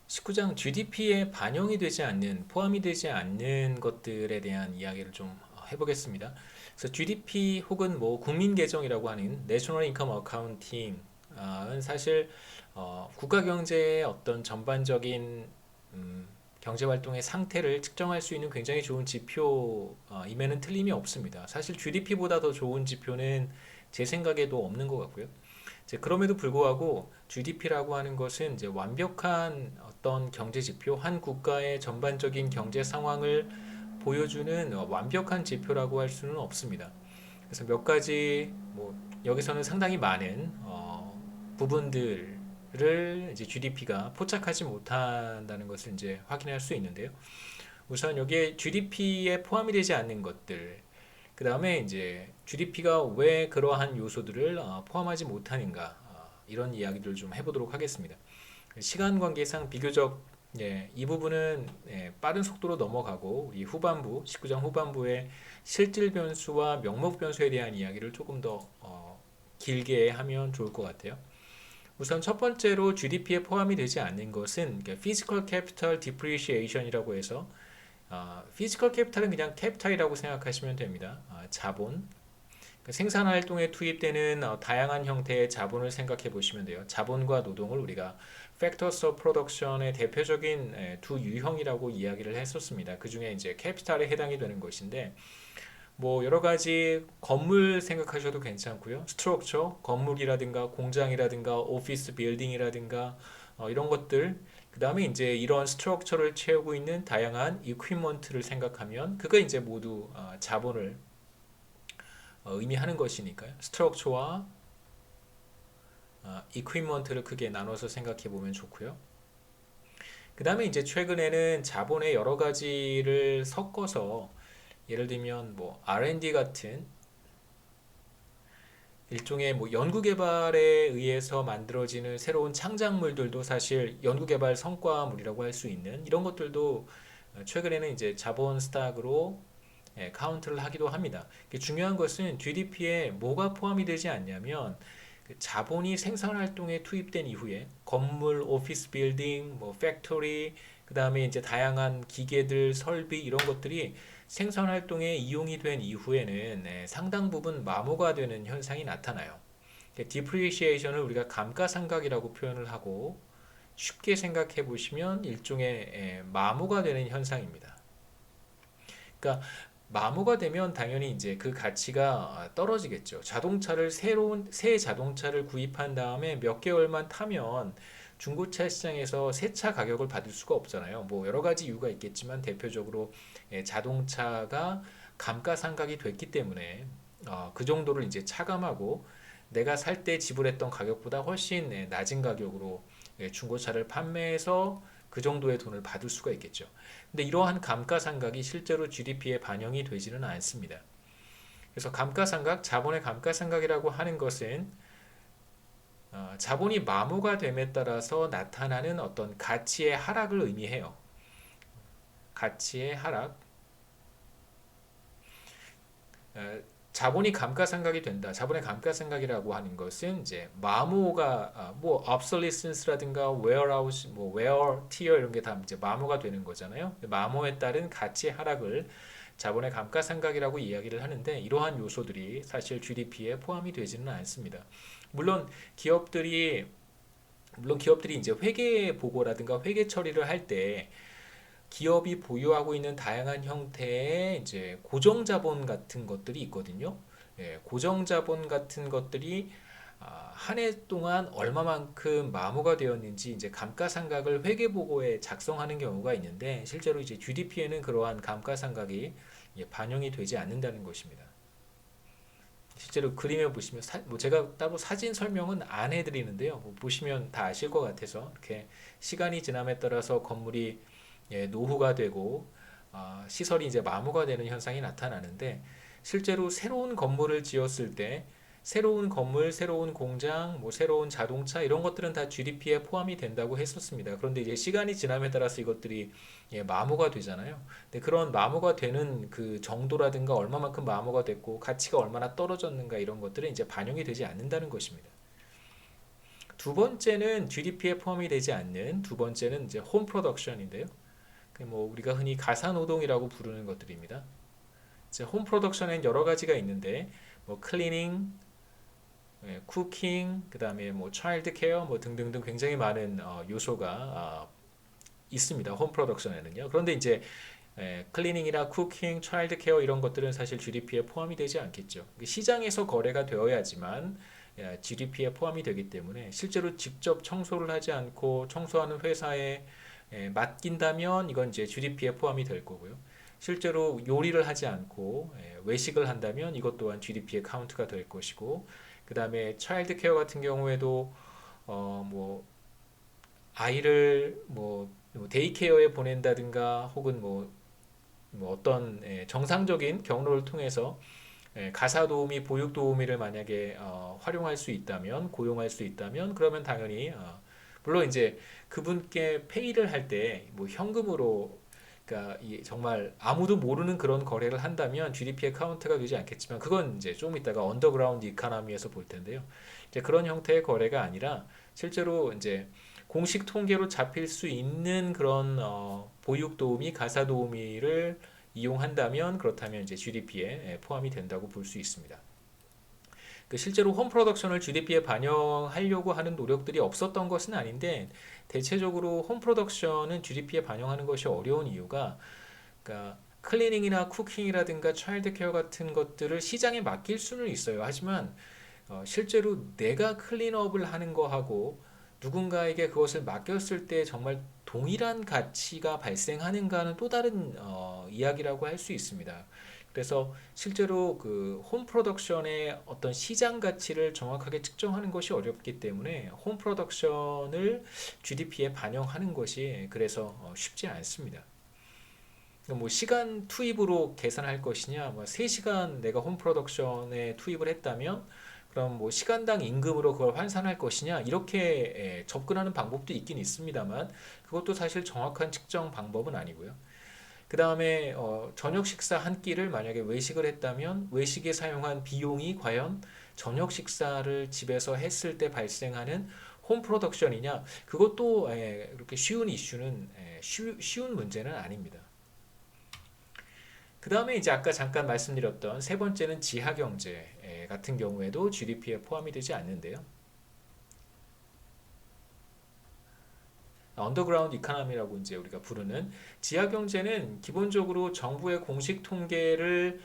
19장 GDP에 반영이 되지 않는, 포함이 되지 않는 것들에 대한 이야기를 좀 해보겠습니다. 그래서 GDP 혹은 뭐 국민 계정이라고 하는 National Income Accounting은 사실 국가 경제의 어떤 전반적인 경제 활동의 상태를 측정할 수 있는 굉장히 좋은 지표임에는 틀림이 없습니다. 사실 GDP보다 더 좋은 지표는 제 생각에도 없는 것 같고요. 이제 그럼에도 불구하고 GDP라고 하는 것은 이제 완벽한 어떤 경제 지표, 한 국가의 전반적인 경제 상황을 보여주는 완벽한 지표라고 할 수는 없습니다. 그래서 몇 가지 뭐 여기서는 상당히 많은 부분들을 이제 GDP가 포착하지 못한다는 것을 이제 확인할 수 있는데요. 우선 여기에 GDP에 포함이 되지 않는 것들, 그 다음에 이제 GDP가 왜 그러한 요소들을 포함하지 못하는가, 이런 이야기들을 좀 해보도록 하겠습니다. 시간 관계상 비교적 이 부분은 빠른 속도로 넘어가고 우리 후반부 19장 후반부에 실질 변수와 명목 변수에 대한 이야기를 조금 더 길게 하면 좋을 것 같아요. 우선 첫 번째로 GDP에 포함이 되지 않는 것은 Physical Capital Depreciation이라고 해서 Physical Capital은 그냥 캐피탈이라고 생각하시면 됩니다. 자본, 생산 활동에 투입되는 다양한 형태의 자본을 생각해 보시면 돼요. 자본과 노동을 우리가 Factors of Production의 대표적인 두 유형이라고 이야기를 했었습니다. 그 중에 이제 캐피탈에 해당이 되는 것인데, 뭐 여러 가지 건물 생각하셔도 괜찮고요. 스트럭처, 건물이라든가 공장이라든가 오피스 빌딩이라든가 이런 것들, 그 다음에 이제 이런 스트럭처를 채우고 있는 다양한 이퀴먼트를 생각하면 그거 이제 모두 자본을 의미하는 것이니까요. 스트럭처와 이퀴먼트를 크게 나눠서 생각해 보면 좋고요. 그 다음에 이제 최근에는 자본의 여러 가지를 섞어서 예를 들면 뭐 R&D 같은 일종의 뭐 연구개발에 의해서 만들어지는 새로운 창작물들도 사실 연구개발 성과물이라고 할 수 있는 이런 것들도 최근에는 이제 자본 스탁으로 카운트를 하기도 합니다. 중요한 것은 GDP에 뭐가 포함이 되지 않냐면 그 자본이 생산 활동에 투입된 이후에 건물, 오피스 빌딩, 뭐 팩토리, 그 다음에 이제 다양한 기계들, 설비 이런 것들이 생산 활동에 이용이 된 이후에는 상당 부분 마모가 되는 현상이 나타나요. 디프리시에이션을 우리가 감가상각이라고 표현을 하고 쉽게 생각해 보시면 일종의 마모가 되는 현상입니다. 그러니까 마모가 되면 당연히 이제 그 가치가 떨어지겠죠. 자동차를 새 자동차를 구입한 다음에 몇 개월만 타면 중고차 시장에서 새 차 가격을 받을 수가 없잖아요. 뭐 여러 가지 이유가 있겠지만 대표적으로 자동차가 감가상각이 됐기 때문에 그 정도를 이제 차감하고 내가 살 때 지불했던 가격보다 훨씬 낮은 가격으로 중고차를 판매해서 그 정도의 돈을 받을 수가 있겠죠. 근데 이러한 감가상각이 실제로 GDP에 반영이 되지는 않습니다. 그래서 감가상각, 자본의 감가상각이라고 하는 것은 자본이 마모가 됨에 따라서 나타나는 어떤 가치의 하락을 의미해요. 가치의 하락. 자본이 감가상각이 된다. 자본의 감가상각이라고 하는 것은 이제 마모가 뭐 obsolescence라든가 warehouse, 뭐 wear, tear 이런 게 다 이제 마모가 되는 거잖아요. 마모에 따른 가치 하락을 자본의 감가상각이라고 이야기를 하는데 이러한 요소들이 사실 GDP에 포함이 되지는 않습니다. 물론 기업들이 이제 회계 보고라든가 회계 처리를 할때 기업이 보유하고 있는 다양한 형태의 이제 고정자본 같은 것들이 있거든요. 고정자본 같은 것들이 한 해 동안 얼마만큼 마모가 되었는지 이제 감가상각을 회계보고에 작성하는 경우가 있는데 실제로 이제 GDP에는 그러한 감가상각이 반영이 되지 않는다는 것입니다. 실제로 그림에 보시면 뭐 제가 따로 사진 설명은 안 해드리는데요. 뭐 보시면 다 아실 것 같아서 이렇게 시간이 지남에 따라서 건물이 노후가 되고 시설이 이제 마모가 되는 현상이 나타나는데 실제로 새로운 건물을 지었을 때 새로운 건물, 새로운 공장, 뭐 새로운 자동차 이런 것들은 다 GDP에 포함이 된다고 했었습니다. 그런데 이제 시간이 지남에 따라서 이것들이 마모가 되잖아요. 근데 그런 마모가 되는 그 정도라든가 얼마만큼 마모가 됐고 가치가 얼마나 떨어졌는가 이런 것들은 이제 반영이 되지 않는다는 것입니다. 두 번째는 GDP에 포함이 되지 않는 두 번째는 이제 홈 프로덕션인데요. 뭐 우리가 흔히 가사 노동이라고 부르는 것들입니다. 이제 홈 프로덕션엔 여러 가지가 있는데 뭐 클리닝, 쿠킹, 그다음에 뭐 차일드 케어 뭐 등등등 굉장히 많은 요소가 있습니다. 홈 프로덕션에는요. 그런데 이제 클리닝이나 쿠킹, 차일드 케어 이런 것들은 사실 GDP에 포함이 되지 않겠죠. 시장에서 거래가 되어야지만 GDP에 포함이 되기 때문에 실제로 직접 청소를 하지 않고 청소하는 회사에 맡긴다면 이건 이제 GDP에 포함이 될 거고요. 실제로 요리를 하지 않고 외식을 한다면 이것 또한 GDP에 카운트가 될 것이고, 그 다음에 차일드 케어 같은 경우에도 뭐 아이를 뭐 데이케어에 보낸다든가 혹은 뭐 어떤 정상적인 경로를 통해서 가사 도우미, 보육 도우미를 만약에 활용할 수 있다면, 고용할 수 있다면, 그러면 당연히 물론 이제 그분께 페이를 할 때 뭐 현금으로, 그러니까 정말 아무도 모르는 그런 거래를 한다면 GDP에 카운트가 되지 않겠지만, 그건 이제 좀 이따가 언더그라운드 이카노미에서 볼 텐데요. 이제 그런 형태의 거래가 아니라 실제로 이제 공식 통계로 잡힐 수 있는 그런 보육 도우미, 가사 도우미를 이용한다면, 그렇다면 이제 GDP에 포함이 된다고 볼 수 있습니다. 실제로 홈 프로덕션을 GDP에 반영하려고 하는 노력들이 없었던 것은 아닌데, 대체적으로 홈 프로덕션은 GDP에 반영하는 것이 어려운 이유가, 그러니까 클리닝이나 쿠킹이라든가 차일드 케어 같은 것들을 시장에 맡길 수는 있어요. 하지만 실제로 내가 클린업을 하는 거하고 누군가에게 그것을 맡겼을 때 정말 동일한 가치가 발생하는가는 또 다른 이야기라고 할 수 있습니다. 그래서 실제로 그 홈 프로덕션의 어떤 시장 가치를 정확하게 측정하는 것이 어렵기 때문에 홈 프로덕션을 GDP에 반영하는 것이 그래서 쉽지 않습니다. 뭐 시간 투입으로 계산할 것이냐, 뭐 3시간 내가 홈 프로덕션에 투입을 했다면 그럼 뭐 시간당 임금으로 그걸 환산할 것이냐, 이렇게 접근하는 방법도 있긴 있습니다만 그것도 사실 정확한 측정 방법은 아니고요. 그 다음에 저녁 식사 한 끼를 만약에 외식을 했다면 외식에 사용한 비용이 과연 저녁 식사를 집에서 했을 때 발생하는 홈 프로덕션이냐, 그것도 그렇게 쉬운 이슈는 쉬운 문제는 아닙니다. 그 다음에 이제 아까 잠깐 말씀드렸던 세 번째는 지하경제 같은 경우에도 GDP에 포함이 되지 않는데요. 언더그라운드 이카노미라고 이제 우리가 부르는 지하경제는 기본적으로 정부의 공식 통계를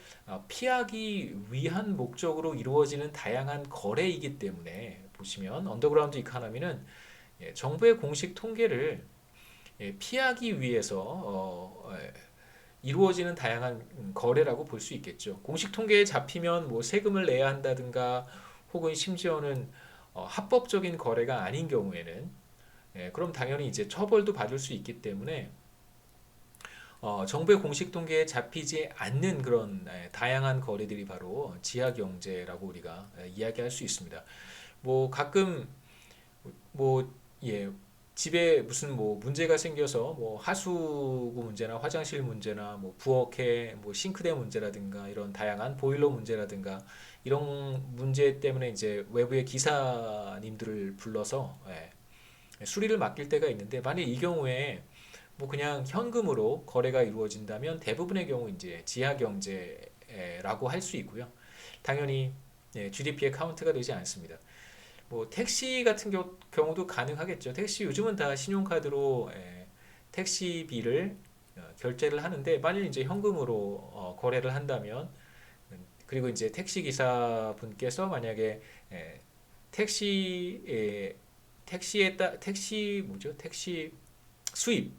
피하기 위한 목적으로 이루어지는 다양한 거래이기 때문에, 보시면 언더그라운드 이카노미는 정부의 공식 통계를 피하기 위해서 이루어지는 다양한 거래라고 볼 수 있겠죠. 공식 통계에 잡히면 뭐 세금을 내야 한다든가 혹은 심지어는 합법적인 거래가 아닌 경우에는 그럼 당연히 이제 처벌도 받을 수 있기 때문에 정부의 공식 통계에 잡히지 않는 그런 다양한 거래들이 바로 지하경제라고 우리가 이야기할 수 있습니다. 뭐 가끔 뭐 집에 무슨 뭐 문제가 생겨서 뭐 하수구 문제나 화장실 문제나 뭐 부엌에 뭐 싱크대 문제라든가 이런 다양한 보일러 문제라든가 이런 문제 때문에 이제 외부의 기사님들을 불러서 수리를 맡길 때가 있는데, 만약 이 경우에 뭐 그냥 현금으로 거래가 이루어진다면 대부분의 경우 이제 지하 경제라고 할 수 있고요. 당연히 GDP에 카운트가 되지 않습니다. 뭐 택시 같은 경우도 가능하겠죠. 택시 요즘은 다 신용카드로 택시비를 결제를 하는데, 만일 이제 현금으로 거래를 한다면, 그리고 이제 택시 기사 분께서 만약에 택시 택시 수입,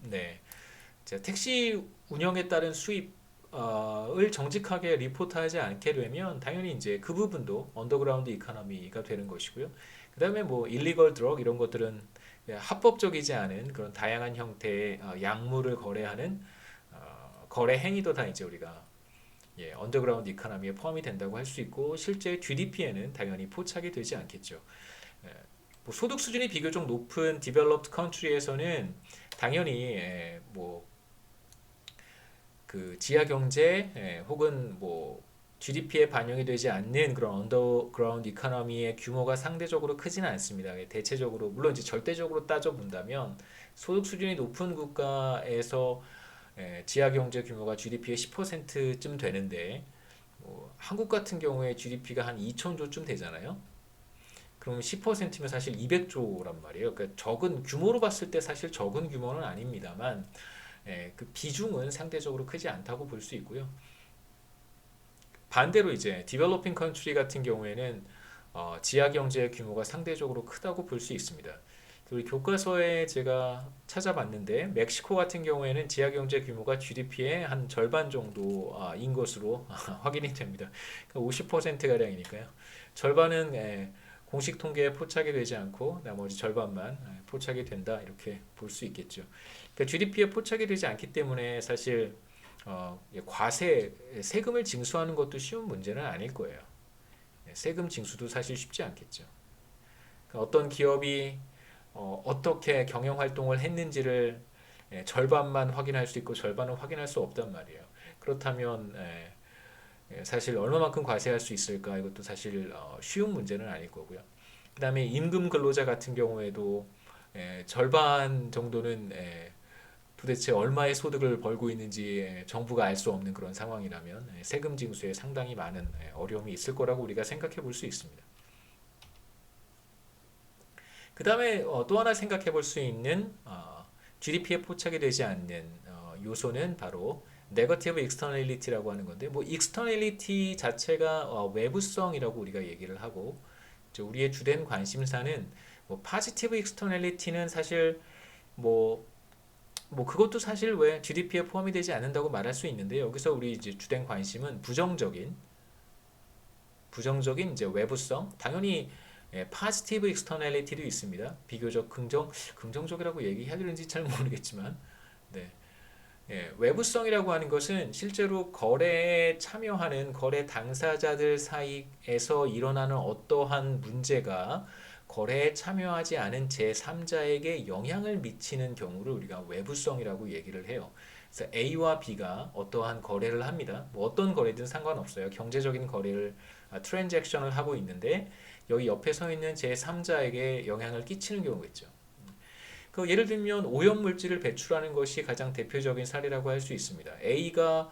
택시 운영에 따른 수입을 정직하게 리포트하지 않게 되면 당연히 이제 그 부분도 언더그라운드 이코노미가 되는 것이고요. 그 다음에 뭐 일리걸 드럭 이런 것들은 합법적이지 않은 그런 다양한 형태의 약물을 거래하는 거래 행위도 다 이제 우리가 언더그라운드 이코노미에 포함이 된다고 할 수 있고, 실제 GDP에는 당연히 포착이 되지 않겠죠. 뭐 소득 수준이 비교적 높은 디벨롭드 컨트리에서는 당연히 뭐 그 지하 경제 혹은 뭐 GDP에 반영이 되지 않는 그런 언더그라운드 이코노미의 규모가 상대적으로 크지는 않습니다. 대체적으로 물론 이제 절대적으로 따져 본다면 소득 수준이 높은 국가에서 지하 경제 규모가 GDP의 10%쯤 되는데 뭐 한국 같은 경우에 GDP가 한 2천조쯤 되잖아요. 그럼 10%면 사실 200조란 말이에요. 그러니까 적은 규모로 봤을 때 사실 적은 규모는 아닙니다만 그 비중은 상대적으로 크지 않다고 볼 수 있고요. 반대로 이제 디벨로핑 컨트리 같은 경우에는 지하 경제의 규모가 상대적으로 크다고 볼 수 있습니다. 우리 교과서에 제가 찾아봤는데 멕시코 같은 경우에는 지하 경제 규모가 GDP의 한 절반 정도인 것으로 확인이 됩니다. 그러니까 50% 가량이니까요. 절반은 공식 통계에 포착이 되지 않고 나머지 절반만 포착이 된다 이렇게 볼 수 있겠죠. 그러니까 GDP에 포착이 되지 않기 때문에 사실 과세 세금을 징수하는 것도 쉬운 문제는 아닐 거예요. 세금 징수도 사실 쉽지 않겠죠. 그러니까 어떤 기업이 어떻게 경영 활동을 했는지를 절반만 확인할 수 있고 절반은 확인할 수 없단 말이에요. 그렇다면 사실 얼마만큼 과세할 수 있을까? 이것도 사실 쉬운 문제는 아닐 거고요. 그다음에 임금 근로자 같은 경우에도 절반 정도는 도대체 얼마의 소득을 벌고 있는지 정부가 알 수 없는 그런 상황이라면 세금 징수에 상당히 많은 어려움이 있을 거라고 우리가 생각해 볼 수 있습니다. 그 다음에 또 하나 생각해 볼 수 있는 GDP에 포착이 되지 않는 요소는 바로 네거티브 익스터널리티라고 하는 건데 뭐 익스터널리티 자체가 외부성이라고 우리가 얘기를 하고 우리의 주된 관심사는 뭐 파지티브 익스터널리티는 사실 뭐 그것도 사실 왜 GDP에 포함이 되지 않는다고 말할 수 있는데 여기서 우리 이제 주된 관심은 부정적인 이제 외부성 당연히 파지티브 익스터널리티도 있습니다. 비교적 긍정적이라고 얘기해야 되는지 잘 모르겠지만 네. 외부성이라고 하는 것은 실제로 거래에 참여하는 거래 당사자들 사이에서 일어나는 어떠한 문제가 거래에 참여하지 않은 제3자에게 영향을 미치는 경우를 우리가 외부성이라고 얘기를 해요. 그래서 A와 B가 어떠한 거래를 합니다. 뭐 어떤 거래든 상관없어요. 경제적인 거래를 트랜잭션을 하고 있는데 여기 옆에 서 있는 제3자에게 영향을 끼치는 경우가 있죠. 그 예를 들면 오염물질을 배출하는 것이 가장 대표적인 사례라고 할 수 있습니다. A가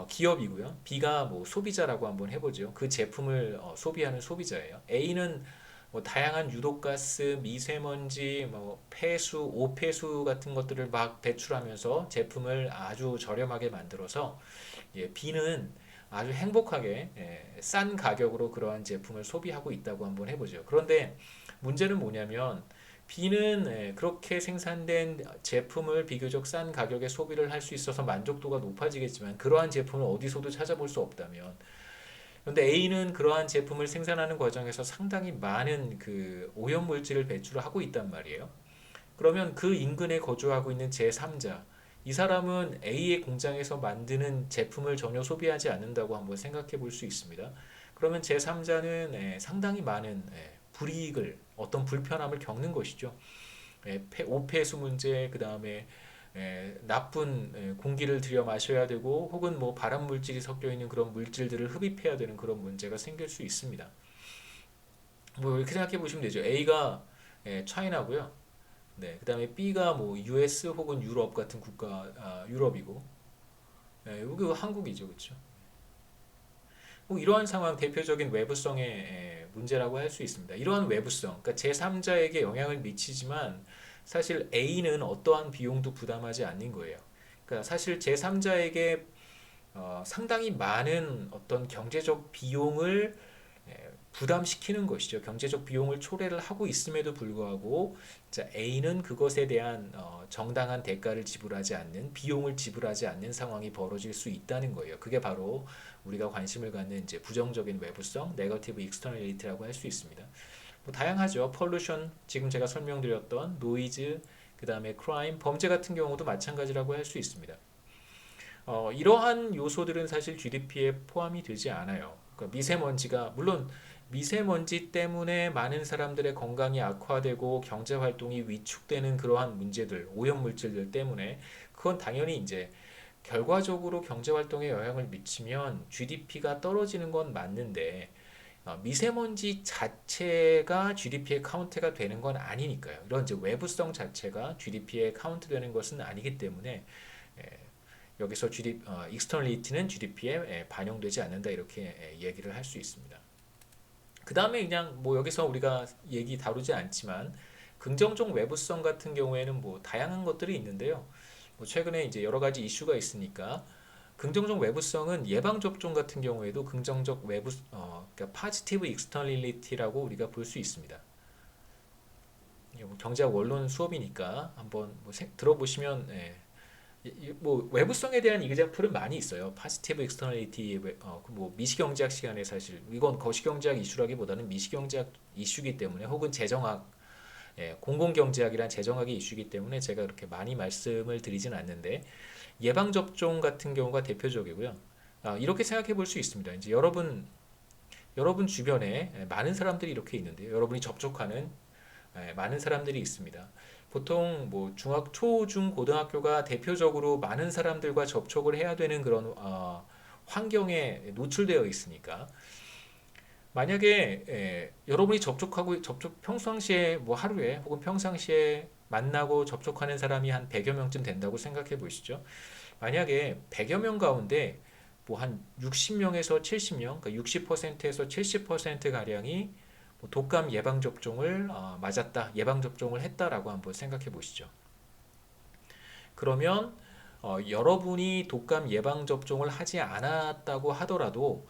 기업이고요. B가 뭐 소비자라고 한번 해보죠. 그 제품을 소비하는 소비자예요. A는 뭐 다양한 유독가스, 미세먼지, 뭐 폐수, 오폐수 같은 것들을 막 배출하면서 제품을 아주 저렴하게 만들어서 B는 아주 행복하게 싼 가격으로 그러한 제품을 소비하고 있다고 한번 해보죠. 그런데 문제는 뭐냐면 B는 그렇게 생산된 제품을 비교적 싼 가격에 소비를 할 수 있어서 만족도가 높아지겠지만 그러한 제품을 어디서도 찾아볼 수 없다면 그런데 A는 그러한 제품을 생산하는 과정에서 상당히 많은 그 오염물질을 배출을 하고 있단 말이에요. 그러면 그 인근에 거주하고 있는 제3자 이 사람은 A의 공장에서 만드는 제품을 전혀 소비하지 않는다고 한번 생각해 볼 수 있습니다. 그러면 제3자는 상당히 많은 불이익을 어떤 불편함을 겪는 것이죠. 오폐수 문제, 그 다음에 나쁜 공기를 들여 마셔야 되고 혹은 뭐 발암 물질이 섞여 있는 그런 물질들을 흡입해야 되는 그런 문제가 생길 수 있습니다. 뭐 이렇게 생각해 보시면 되죠. A가 차이나고요. 네, 그다음에 B가 뭐 US 혹은 유럽 같은 국가, 유럽이고, 여기 한국이죠, 그렇죠? 뭐 이러한 상황 대표적인 외부성의 문제라고 할 수 있습니다. 이러한 외부성, 그러니까 제3자에게 영향을 미치지만 사실 A는 어떠한 비용도 부담하지 않는 거예요. 그러니까 사실 제3자에게 상당히 많은 어떤 경제적 비용을 부담시키는 것이죠. 경제적 비용을 초래를 하고 있음에도 불구하고 A는 그것에 대한 정당한 대가를 지불하지 않는 비용을 지불하지 않는 상황이 벌어질 수 있다는 거예요. 그게 바로 우리가 관심을 갖는 이제 부정적인 외부성, 네거티브 익스터널리티라고 할 수 있습니다. 뭐 다양하죠. 폴루션, 지금 제가 설명드렸던 노이즈, 그 다음에 크라임, 범죄 같은 경우도 마찬가지라고 할 수 있습니다. 이러한 요소들은 사실 GDP에 포함이 되지 않아요. 그러니까 미세먼지가 물론 미세먼지 때문에 많은 사람들의 건강이 악화되고 경제 활동이 위축되는 그러한 문제들, 오염 물질들 때문에 그건 당연히 이제 결과적으로 경제 활동에 영향을 미치면 GDP가 떨어지는 건 맞는데 미세먼지 자체가 GDP에 카운트가 되는 건 아니니까요. 이런 이제 외부성 자체가 GDP에 카운트되는 것은 아니기 때문에 여기서 externality는 GDP에 반영되지 않는다 이렇게 얘기를 할 수 있습니다. 그 다음에 그냥 뭐 여기서 우리가 얘기 다루지 않지만 긍정적 외부성 같은 경우에는 뭐 다양한 것들이 있는데요. 뭐 최근에 이제 여러 가지 이슈가 있으니까 긍정적 외부성은 예방 접종 같은 경우에도 긍정적 그러니까 positive externality라고 우리가 볼 수 있습니다. 뭐 경제학 원론 수업이니까 한번 뭐 들어보시면 뭐 외부성에 대한 이그잼플은 많이 있어요. positive externality 뭐 미시경제학 시간에 사실 이건 거시경제학 이슈라기보다는 미시경제학 이슈기 때문에 혹은 재정학 공공경제학이란 재정학의 이슈이기 때문에 제가 그렇게 많이 말씀을 드리진 않는데 예방접종 같은 경우가 대표적이고요. 이렇게 생각해 볼 수 있습니다. 이제 여러분 주변에 많은 사람들이 이렇게 있는데요. 여러분이 접촉하는 많은 사람들이 있습니다. 보통 뭐 초, 중, 고등학교가 대표적으로 많은 사람들과 접촉을 해야 되는 그런 환경에 노출되어 있으니까 만약에 여러분이 평상시에 뭐 하루에 혹은 평상시에 만나고 접촉하는 사람이 한 100여 명쯤 된다고 생각해 보시죠. 만약에 100여 명 가운데 뭐 한 60명에서 70명, 그러니까 60%에서 70% 가량이 뭐 독감 예방 접종을 맞았다, 예방 접종을 했다라고 한번 생각해 보시죠. 그러면 여러분이 독감 예방 접종을 하지 않았다고 하더라도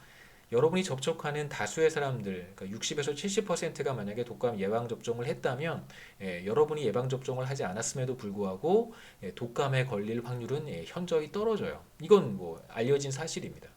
여러분이 접촉하는 다수의 사람들, 그러니까 60에서 70%가 만약에 독감 예방 접종을 했다면 여러분이 예방 접종을 하지 않았음에도 불구하고 독감에 걸릴 확률은 현저히 떨어져요. 이건 뭐 알려진 사실입니다.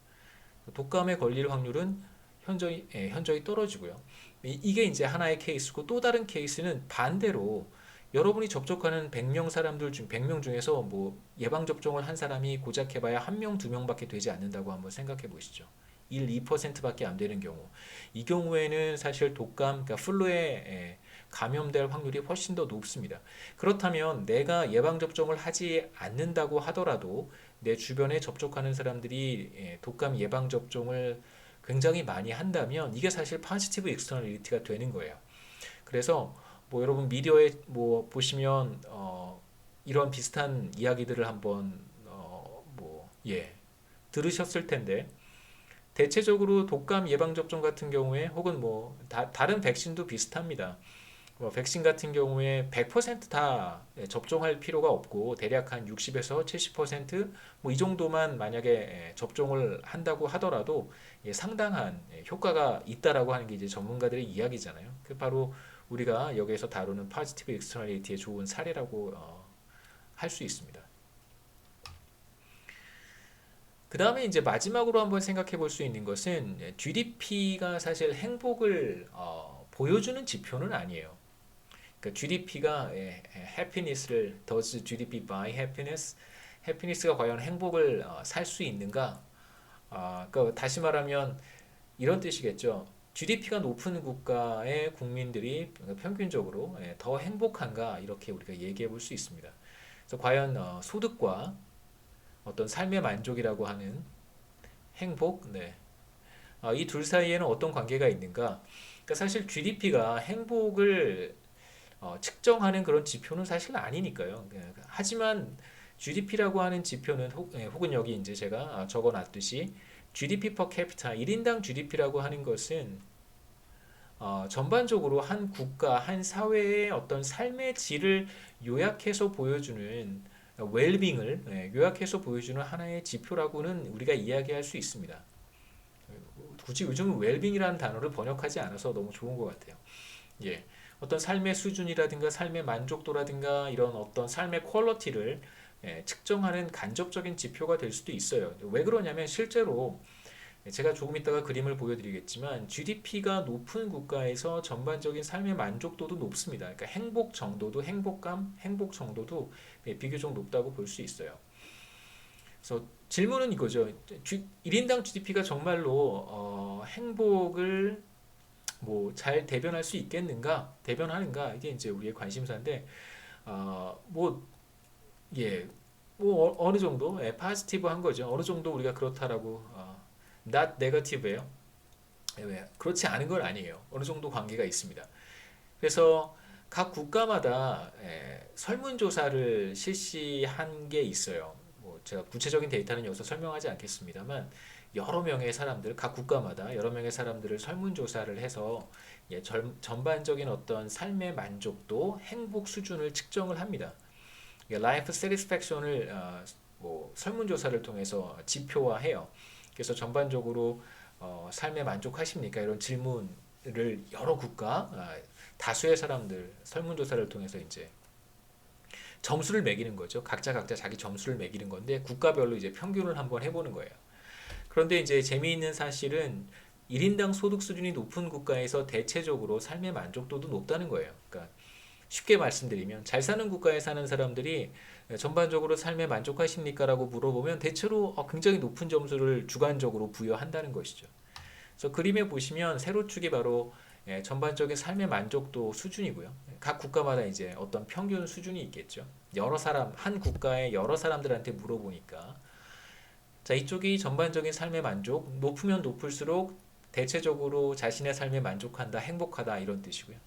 독감에 걸릴 확률은 현저히 떨어지고요. 이게 이제 하나의 케이스고 또 다른 케이스는 반대로 여러분이 접촉하는 100명 중에서 뭐 예방 접종을 한 사람이 고작 해봐야 1명, 2명밖에 되지 않는다고 한번 생각해 보시죠. 1, 2%밖에 안 되는 경우. 이 경우에는 사실 그러니까 플루에 감염될 확률이 훨씬 더 높습니다. 그렇다면 내가 예방접종을 하지 않는다고 하더라도 내 주변에 접촉하는 사람들이 독감 예방접종을 굉장히 많이 한다면 이게 사실 파지티브 익스터널리티가 되는 거예요. 그래서 뭐 여러분 미디어에 뭐 보시면 이런 비슷한 이야기들을 한번 들으셨을 텐데 대체적으로 독감 예방접종 같은 경우에 혹은 뭐 다른 백신도 비슷합니다. 뭐 백신 같은 경우에 100%다 접종할 필요가 없고 대략 한 60에서 70%뭐 이 정도만 만약에 접종을 한다고 하더라도 상당한 효과가 있다라고 하는 게 이제 전문가들의 이야기잖아요. 그 바로 우리가 여기에서 다루는 포지티브 익스터널리티의 좋은 사례라고 할 수 있습니다. 그 다음에 이제 마지막으로 한번 생각해 볼 수 있는 것은 GDP가 사실 행복을 보여주는 지표는 아니에요. 그러니까 GDP가 happiness를 does GDP buy happiness? happiness가 과연 행복을 살 수 있는가? 그러니까 다시 말하면 이런 뜻이겠죠. GDP가 높은 국가의 국민들이 평균적으로 더 행복한가 이렇게 우리가 얘기해 볼 수 있습니다. 그래서 과연 소득과 어떤 삶의 만족이라고 하는 행복, 이 둘 사이에는 어떤 관계가 있는가? 그러니까 사실 GDP가 행복을 측정하는 그런 지표는 사실 아니니까요. 하지만 GDP라고 하는 지표는 혹은 여기 이제 제가 적어놨듯이 GDP per capita 1인당 GDP라고 하는 것은 전반적으로 한 국가, 한 사회의 어떤 삶의 질을 요약해서 보여주는 웰빙을 요약해서 보여주는 하나의 지표라고는 우리가 이야기할 수 있습니다. 굳이 요즘은 웰빙이라는 단어를 번역하지 않아서 너무 좋은 것 같아요. 예. 어떤 삶의 수준이라든가 삶의 만족도라든가 이런 어떤 삶의 퀄리티를 측정하는 간접적인 지표가 될 수도 있어요. 왜 그러냐면 실제로 제가 조금 이따가 그림을 보여드리겠지만 GDP가 높은 국가에서 전반적인 삶의 만족도도 높습니다. 그러니까 행복 정도도 행복감, 행복 정도도 비교적 높다고 볼 수 있어요. 그래서 질문은 이거죠. 1인당 GDP가 정말로 행복을 뭐 잘 대변할 수 있겠는가? 대변하는가? 이게 이제 우리의 관심사인데 뭐 예. 뭐 어느 정도 포지티브한 거죠. 어느 정도 우리가 그렇다라고 not negative예요. 왜? 그렇지 않은 건 아니에요. 어느 정도 관계가 있습니다. 그래서 각 국가마다 설문조사를 실시한 게 있어요. 뭐 제가 구체적인 데이터는 여기서 설명하지 않겠습니다만 여러 명의 사람들, 각 국가마다 여러 명의 사람들을 설문조사를 해서 전반적인 어떤 삶의 만족도, 행복 수준을 측정을 합니다. 라이프 세티스팩션을 뭐 설문조사를 통해서 지표화해요. 그래서 전반적으로 삶에 만족하십니까? 이런 질문을 여러 국가 다수의 사람들 설문조사를 통해서 이제 점수를 매기는 거죠. 각자 자기 점수를 매기는 건데 국가별로 이제 평균을 한번 해보는 거예요. 그런데 이제 재미있는 사실은 1인당 소득 수준이 높은 국가에서 대체적으로 삶의 만족도도 높다는 거예요. 그러니까 쉽게 말씀드리면 잘 사는 국가에 사는 사람들이 전반적으로 삶에 만족하십니까? 라고 물어보면 대체로 굉장히 높은 점수를 주관적으로 부여한다는 것이죠. 그래서 그림에 보시면 세로축이 바로 전반적인 삶의 만족도 수준이고요. 각 국가마다 이제 어떤 평균 수준이 있겠죠. 여러 사람, 한 국가의 여러 사람들한테 물어보니까 자, 이쪽이 전반적인 삶의 만족, 높으면 높을수록 대체적으로 자신의 삶에 만족한다, 행복하다 이런 뜻이고요.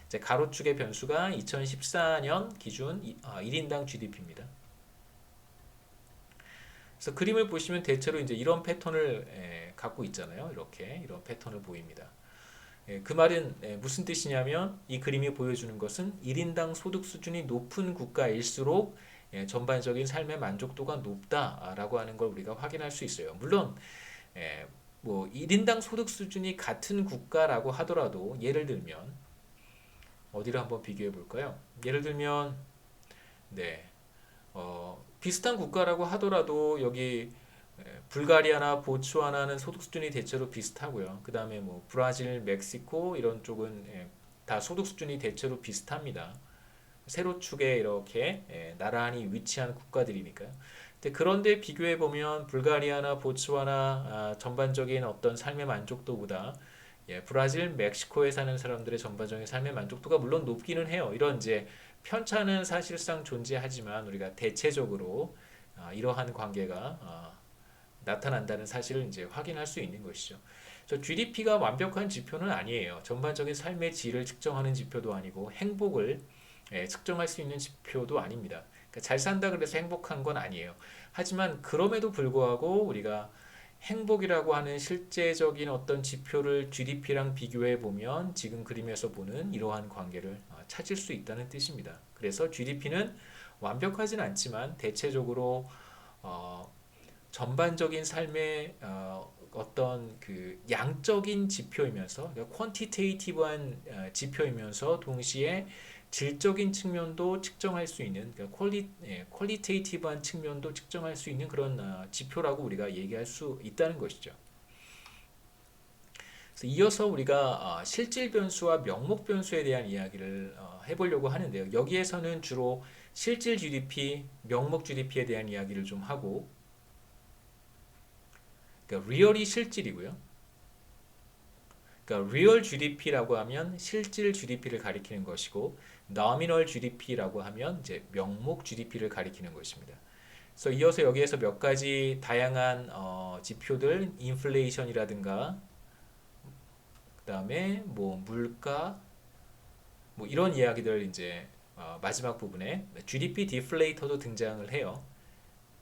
이제 가로축의 변수가 2014년 기준 1인당 GDP입니다. 그래서 그림을 보시면 대체로 이제 이런 패턴을 갖고 있잖아요. 이렇게 이런 패턴을 보입니다. 그 말은 무슨 뜻이냐면 이 그림이 보여주는 것은 1인당 소득 수준이 높은 국가일수록 전반적인 삶의 만족도가 높다라고 하는 걸 우리가 확인할 수 있어요. 물론 뭐 1인당 소득 수준이 같은 국가라고 하더라도 예를 들면 어디를 한번 비교해 볼까요? 예를 들면 네, 비슷한 국가라고 하더라도 여기 불가리아나 보츠와나는 소득 수준이 대체로 비슷하고요. 그 다음에 뭐 브라질, 멕시코 이런 쪽은 다 소득 수준이 대체로 비슷합니다. 세로축에 이렇게 나란히 위치한 국가들이니까요. 그런데 비교해 보면 불가리아나 보츠와나 전반적인 어떤 삶의 만족도보다 브라질, 멕시코에 사는 사람들의 전반적인 삶의 만족도가 물론 높기는 해요. 이런 이제 편차는 사실상 존재하지만 우리가 대체적으로 이러한 관계가 나타난다는 사실을 이제 확인할 수 있는 것이죠. GDP가 완벽한 지표는 아니에요. 전반적인 삶의 질을 측정하는 지표도 아니고 행복을 측정할 수 있는 지표도 아닙니다. 그러니까 잘 산다 그래서 행복한 건 아니에요. 하지만 그럼에도 불구하고 우리가 행복이라고 하는 실제적인 어떤 지표를 GDP랑 비교해 보면 지금 그림에서 보는 이러한 관계를 찾을 수 있다는 뜻입니다. 그래서 GDP는 완벽하진 않지만 대체적으로 전반적인 삶의 어떤 그 양적인 지표이면서 그러니까 퀀티테이티브한 지표이면서 동시에 질적인 측면도 측정할 수 있는 그러니까 퀄리테이티브한 측면도 측정할 수 있는 그런 지표라고 우리가 얘기할 수 있다는 것이죠. 그래서 이어서 우리가 실질 변수와 명목 변수에 대한 이야기를 해보려고 하는데요. 여기에서는 주로 실질 GDP, 명목 GDP에 대한 이야기를 좀 하고 그러니까 리얼이 실질이고요. 그러니까 real GDP라고 하면 실질 GDP를 가리키는 것이고 nominal GDP라고 하면 이제 명목 GDP를 가리키는 것입니다. 그래서 이어서 여기에서 몇 가지 다양한 지표들, 인플레이션이라든가 그다음에 뭐 물가 뭐 이런 이야기들 이제 마지막 부분에 GDP 디플레이터도 등장을 해요.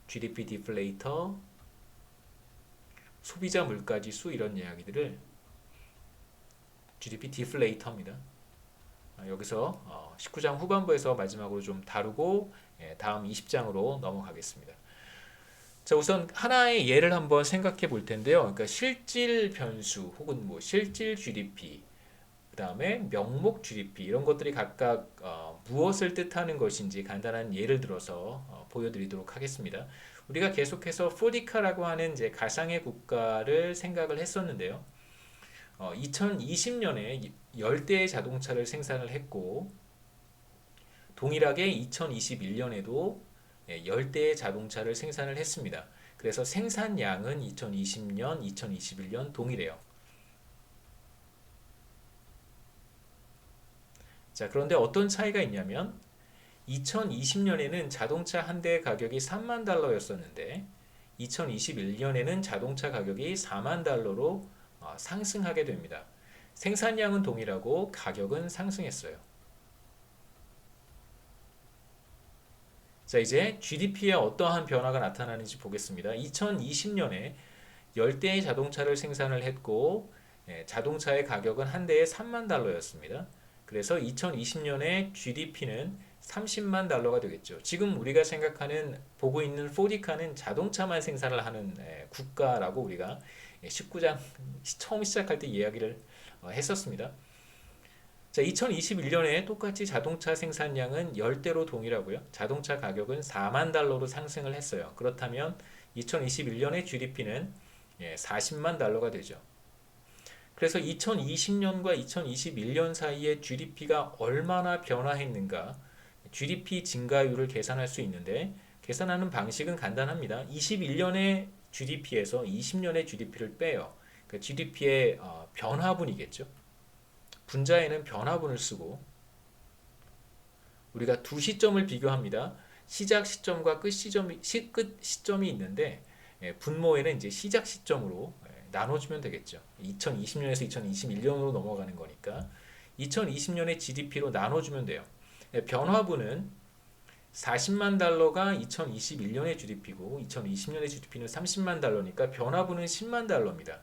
GDP 디플레이터, 소비자 물가 지수 이런 이야기들을 GDP 디플레이터입니다. 여기서 19장 후반부에서 마지막으로 좀 다루고 다음 20장으로 넘어가겠습니다. 자, 우선 하나의 예를 한번 생각해 볼 텐데요. 그러니까 실질 변수 혹은 뭐 실질 GDP, 그 다음에 명목 GDP 이런 것들이 각각 무엇을 뜻하는 것인지 간단한 예를 들어서 보여드리도록 하겠습니다. 우리가 계속해서 포디카라고 하는 이제 가상의 국가를 생각을 했었는데요. 2020년에 10대의 자동차를 생산을 했고 동일하게 2021년에도 10대의 자동차를 생산을 했습니다. 그래서 생산량은 2020년, 2021년 동일해요. 자, 그런데 어떤 차이가 있냐면 2020년에는 자동차 한 대의 가격이 3만 달러였었는데 2021년에는 자동차 가격이 4만 달러로 상승하게 됩니다. 생산량은 동일하고 가격은 상승했어요. 자, 이제 GDP에 어떠한 변화가 나타나는지 보겠습니다. 2020년에 10대의 자동차를 생산을 했고 자동차의 가격은 한 대에 3만 달러였습니다. 그래서 2020년에 GDP는 30만 달러가 되겠죠. 지금 우리가 생각하는 보고 있는 포디카는 자동차만 생산을 하는 국가라고 우리가 19장 처음 시작할 때 이야기를 했었습니다. 자, 2021년에 똑같이 자동차 생산량은 10대로 동일하고요. 자동차 가격은 4만 달러로 상승을 했어요. 그렇다면 2021년의 GDP는 40만 달러가 되죠. 그래서 2020년과 2021년 사이에 GDP가 얼마나 변화했는가 GDP 증가율을 계산할 수 있는데 계산하는 방식은 간단합니다. 21년의 GDP에서 20년의 GDP를 빼요. 그러니까 GDP의 변화분이겠죠. 분자에는 변화분을 쓰고 우리가 두 시점을 비교합니다. 시작 시점과 끝 시점이 있는데 분모에는 이제 시작 시점으로 나눠주면 되겠죠. 2020년에서 2021년으로 넘어가는 거니까 2020년의 GDP로 나눠주면 돼요. 변화분은 40만 달러가 2021년의 GDP고 2020년의 GDP는 30만 달러니까 변화분은 10만 달러입니다.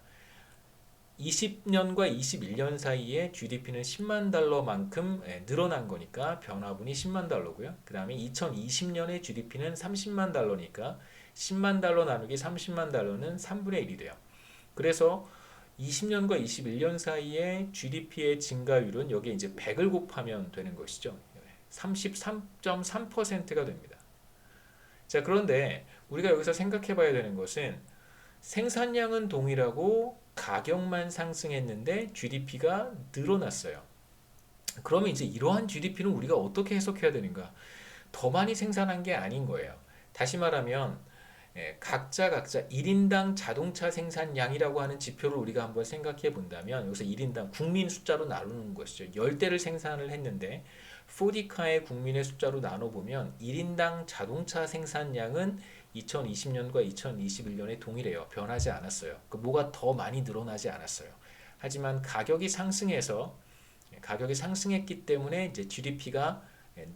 20년과 21년 사이에 GDP는 10만 달러만큼 늘어난 거니까 변화분이 10만 달러고요. 그 다음에 2020년의 GDP는 30만 달러니까 10만 달러 나누기 30만 달러는 3분의 1이 돼요. 그래서 20년과 21년 사이에 GDP의 증가율은 여기에 이제 100을 곱하면 되는 것이죠. 33.3%가 됩니다. 자, 그런데 우리가 여기서 생각해 봐야 되는 것은 생산량은 동일하고 가격만 상승했는데 GDP가 늘어났어요. 그러면 이제 이러한 GDP는 우리가 어떻게 해석해야 되는가? 더 많이 생산한 게 아닌 거예요. 다시 말하면 각자 1인당 자동차 생산량이라고 하는 지표를 우리가 한번 생각해 본다면 여기서 1인당 국민 숫자로 나누는 것이죠. 10대를 생산을 했는데 포디카의 국민의 숫자로 나눠보면 1인당 자동차 생산량은 2020년과 2021년에 동일해요. 변하지 않았어요. 뭐가 더 많이 늘어나지 않았어요. 하지만 가격이 상승했기 때문에 이제 GDP가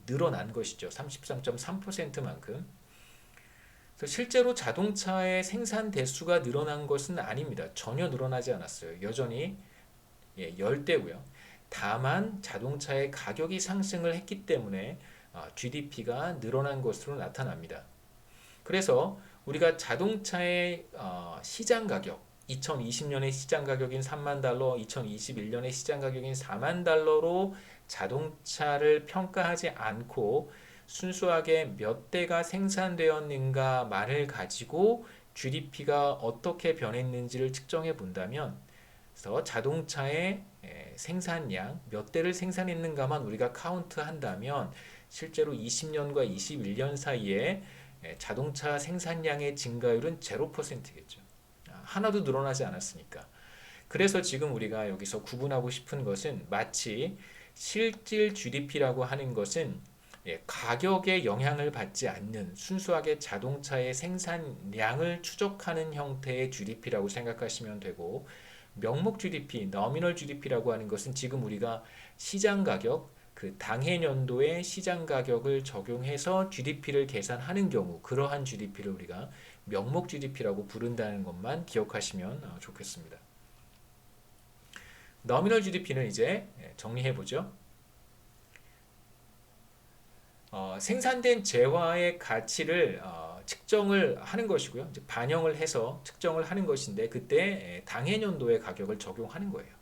늘어난 것이죠. 33.3%만큼. 실제로 자동차의 생산 대수가 늘어난 것은 아닙니다. 전혀 늘어나지 않았어요. 여전히 10대고요. 다만 자동차의 가격이 상승을 했기 때문에 GDP가 늘어난 것으로 나타납니다. 그래서 우리가 자동차의 시장 가격, 2020년의 시장 가격인 3만 달러, 2021년의 시장 가격인 4만 달러로 자동차를 평가하지 않고 순수하게 몇 대가 생산되었는가만을 가지고 GDP가 어떻게 변했는지를 측정해 본다면 그래서 자동차의 생산량 몇 대를 생산했는가만 우리가 카운트 한다면 실제로 20년과 21년 사이에 자동차 생산량의 증가율은 0%겠죠. 하나도 늘어나지 않았으니까. 그래서 지금 우리가 여기서 구분하고 싶은 것은 마치 실질 GDP라고 하는 것은 가격에 영향을 받지 않는 순수하게 자동차의 생산량을 추적하는 형태의 GDP라고 생각하시면 되고 명목 GDP, nominal GDP라고 하는 것은 지금 우리가 시장 가격, 그 당해 년도의 시장 가격을 적용해서 GDP를 계산하는 경우 그러한 GDP를 우리가 명목 GDP라고 부른다는 것만 기억하시면 좋겠습니다. nominal GDP는 이제 정리해 보죠. 생산된 재화의 가치를 측정을 하는 것이고요. 이제 반영을 해서 측정을 하는 것인데 그때 당해년도의 가격을 적용하는 거예요.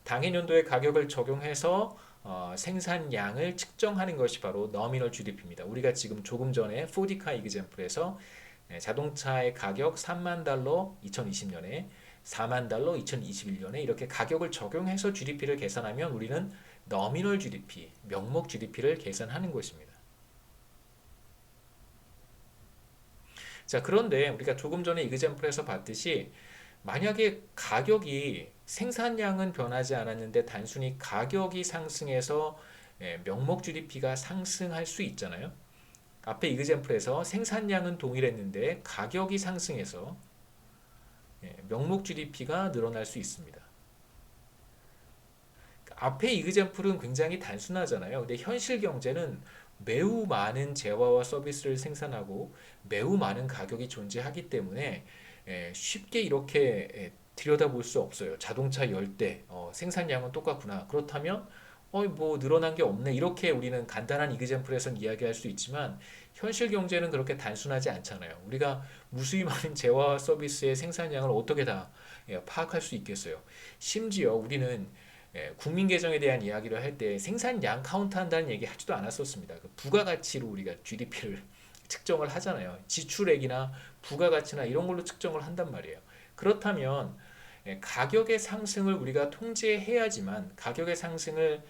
당해년도의 가격을 적용해서 생산량을 측정하는 것이 바로 nominal GDP입니다. 우리가 지금 조금 전에 포디카 이그젬플에서 자동차의 가격 3만 달러 2020년에 4만 달러 2021년에 이렇게 가격을 적용해서 GDP를 계산하면 우리는 nominal GDP, 명목 GDP를 계산하는 것입니다. 자, 그런데 우리가 조금 전에 이그젬플에서 봤듯이 만약에 가격이 생산량은 변하지 않았는데 단순히 가격이 상승해서 명목 GDP가 상승할 수 있잖아요. 앞에 이그젬플에서 생산량은 동일했는데 가격이 상승해서 명목 GDP가 늘어날 수 있습니다. 앞에 이그젬플은 굉장히 단순하잖아요. 근데 현실 경제는 매우 많은 재화와 서비스를 생산하고 매우 많은 가격이 존재하기 때문에 쉽게 이렇게 들여다볼 수 없어요. 자동차 열대 생산량은 똑같구나. 그렇다면 뭐 늘어난 게 없네. 이렇게 우리는 간단한 이그젬플에서는 이야기할 수 있지만 현실 경제는 그렇게 단순하지 않잖아요. 우리가 무수히 많은 재화와 서비스의 생산량을 어떻게 다 파악할 수 있겠어요. 심지어 우리는 국민 계정에 대한 이야기를 할 때 생산량 카운트한다는 얘기 하지도 않았었습니다. 그 부가가치로 우리가 GDP를 측정을 하잖아요. 지출액이나 부가가치나 이런 걸로 측정을 한단 말이에요. 그렇다면 가격의 상승을 우리가 통제해야지만 가격의 상승을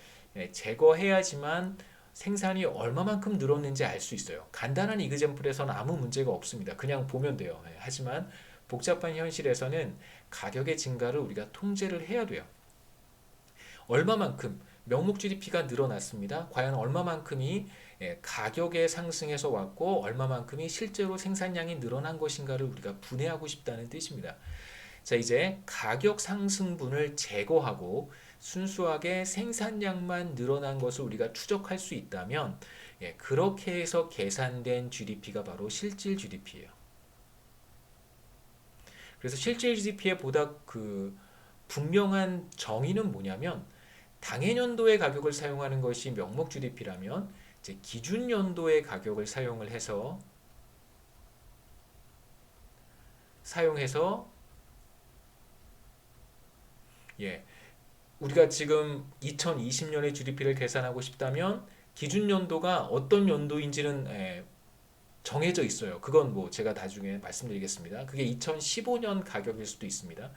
제거해야지만 생산이 얼마만큼 늘었는지 알 수 있어요. 간단한 이그젬플에서는 아무 문제가 없습니다. 그냥 보면 돼요. 하지만 복잡한 현실에서는 가격의 증가를 우리가 통제를 해야 돼요. 얼마만큼 명목 GDP가 늘어났습니다. 과연 얼마만큼이 가격의 상승에서 왔고 얼마만큼이 실제로 생산량이 늘어난 것인가를 우리가 분해하고 싶다는 뜻입니다. 자, 이제 가격 상승분을 제거하고 순수하게 생산량만 늘어난 것을 우리가 추적할 수 있다면 그렇게 해서 계산된 GDP가 바로 실질 GDP예요. 그래서 실질 GDP의 보다 그 분명한 정의는 뭐냐면 당해년도의 가격을 사용하는 것이 명목 GDP라면 이제 기준연도의 가격을 사용해서 우리가 지금 2020년의 GDP를 계산하고 싶다면 기준연도가 어떤 연도인지는 정해져 있어요. 그건 뭐 제가 나중에 말씀드리겠습니다. 그게 2015년 가격일 수도 있습니다.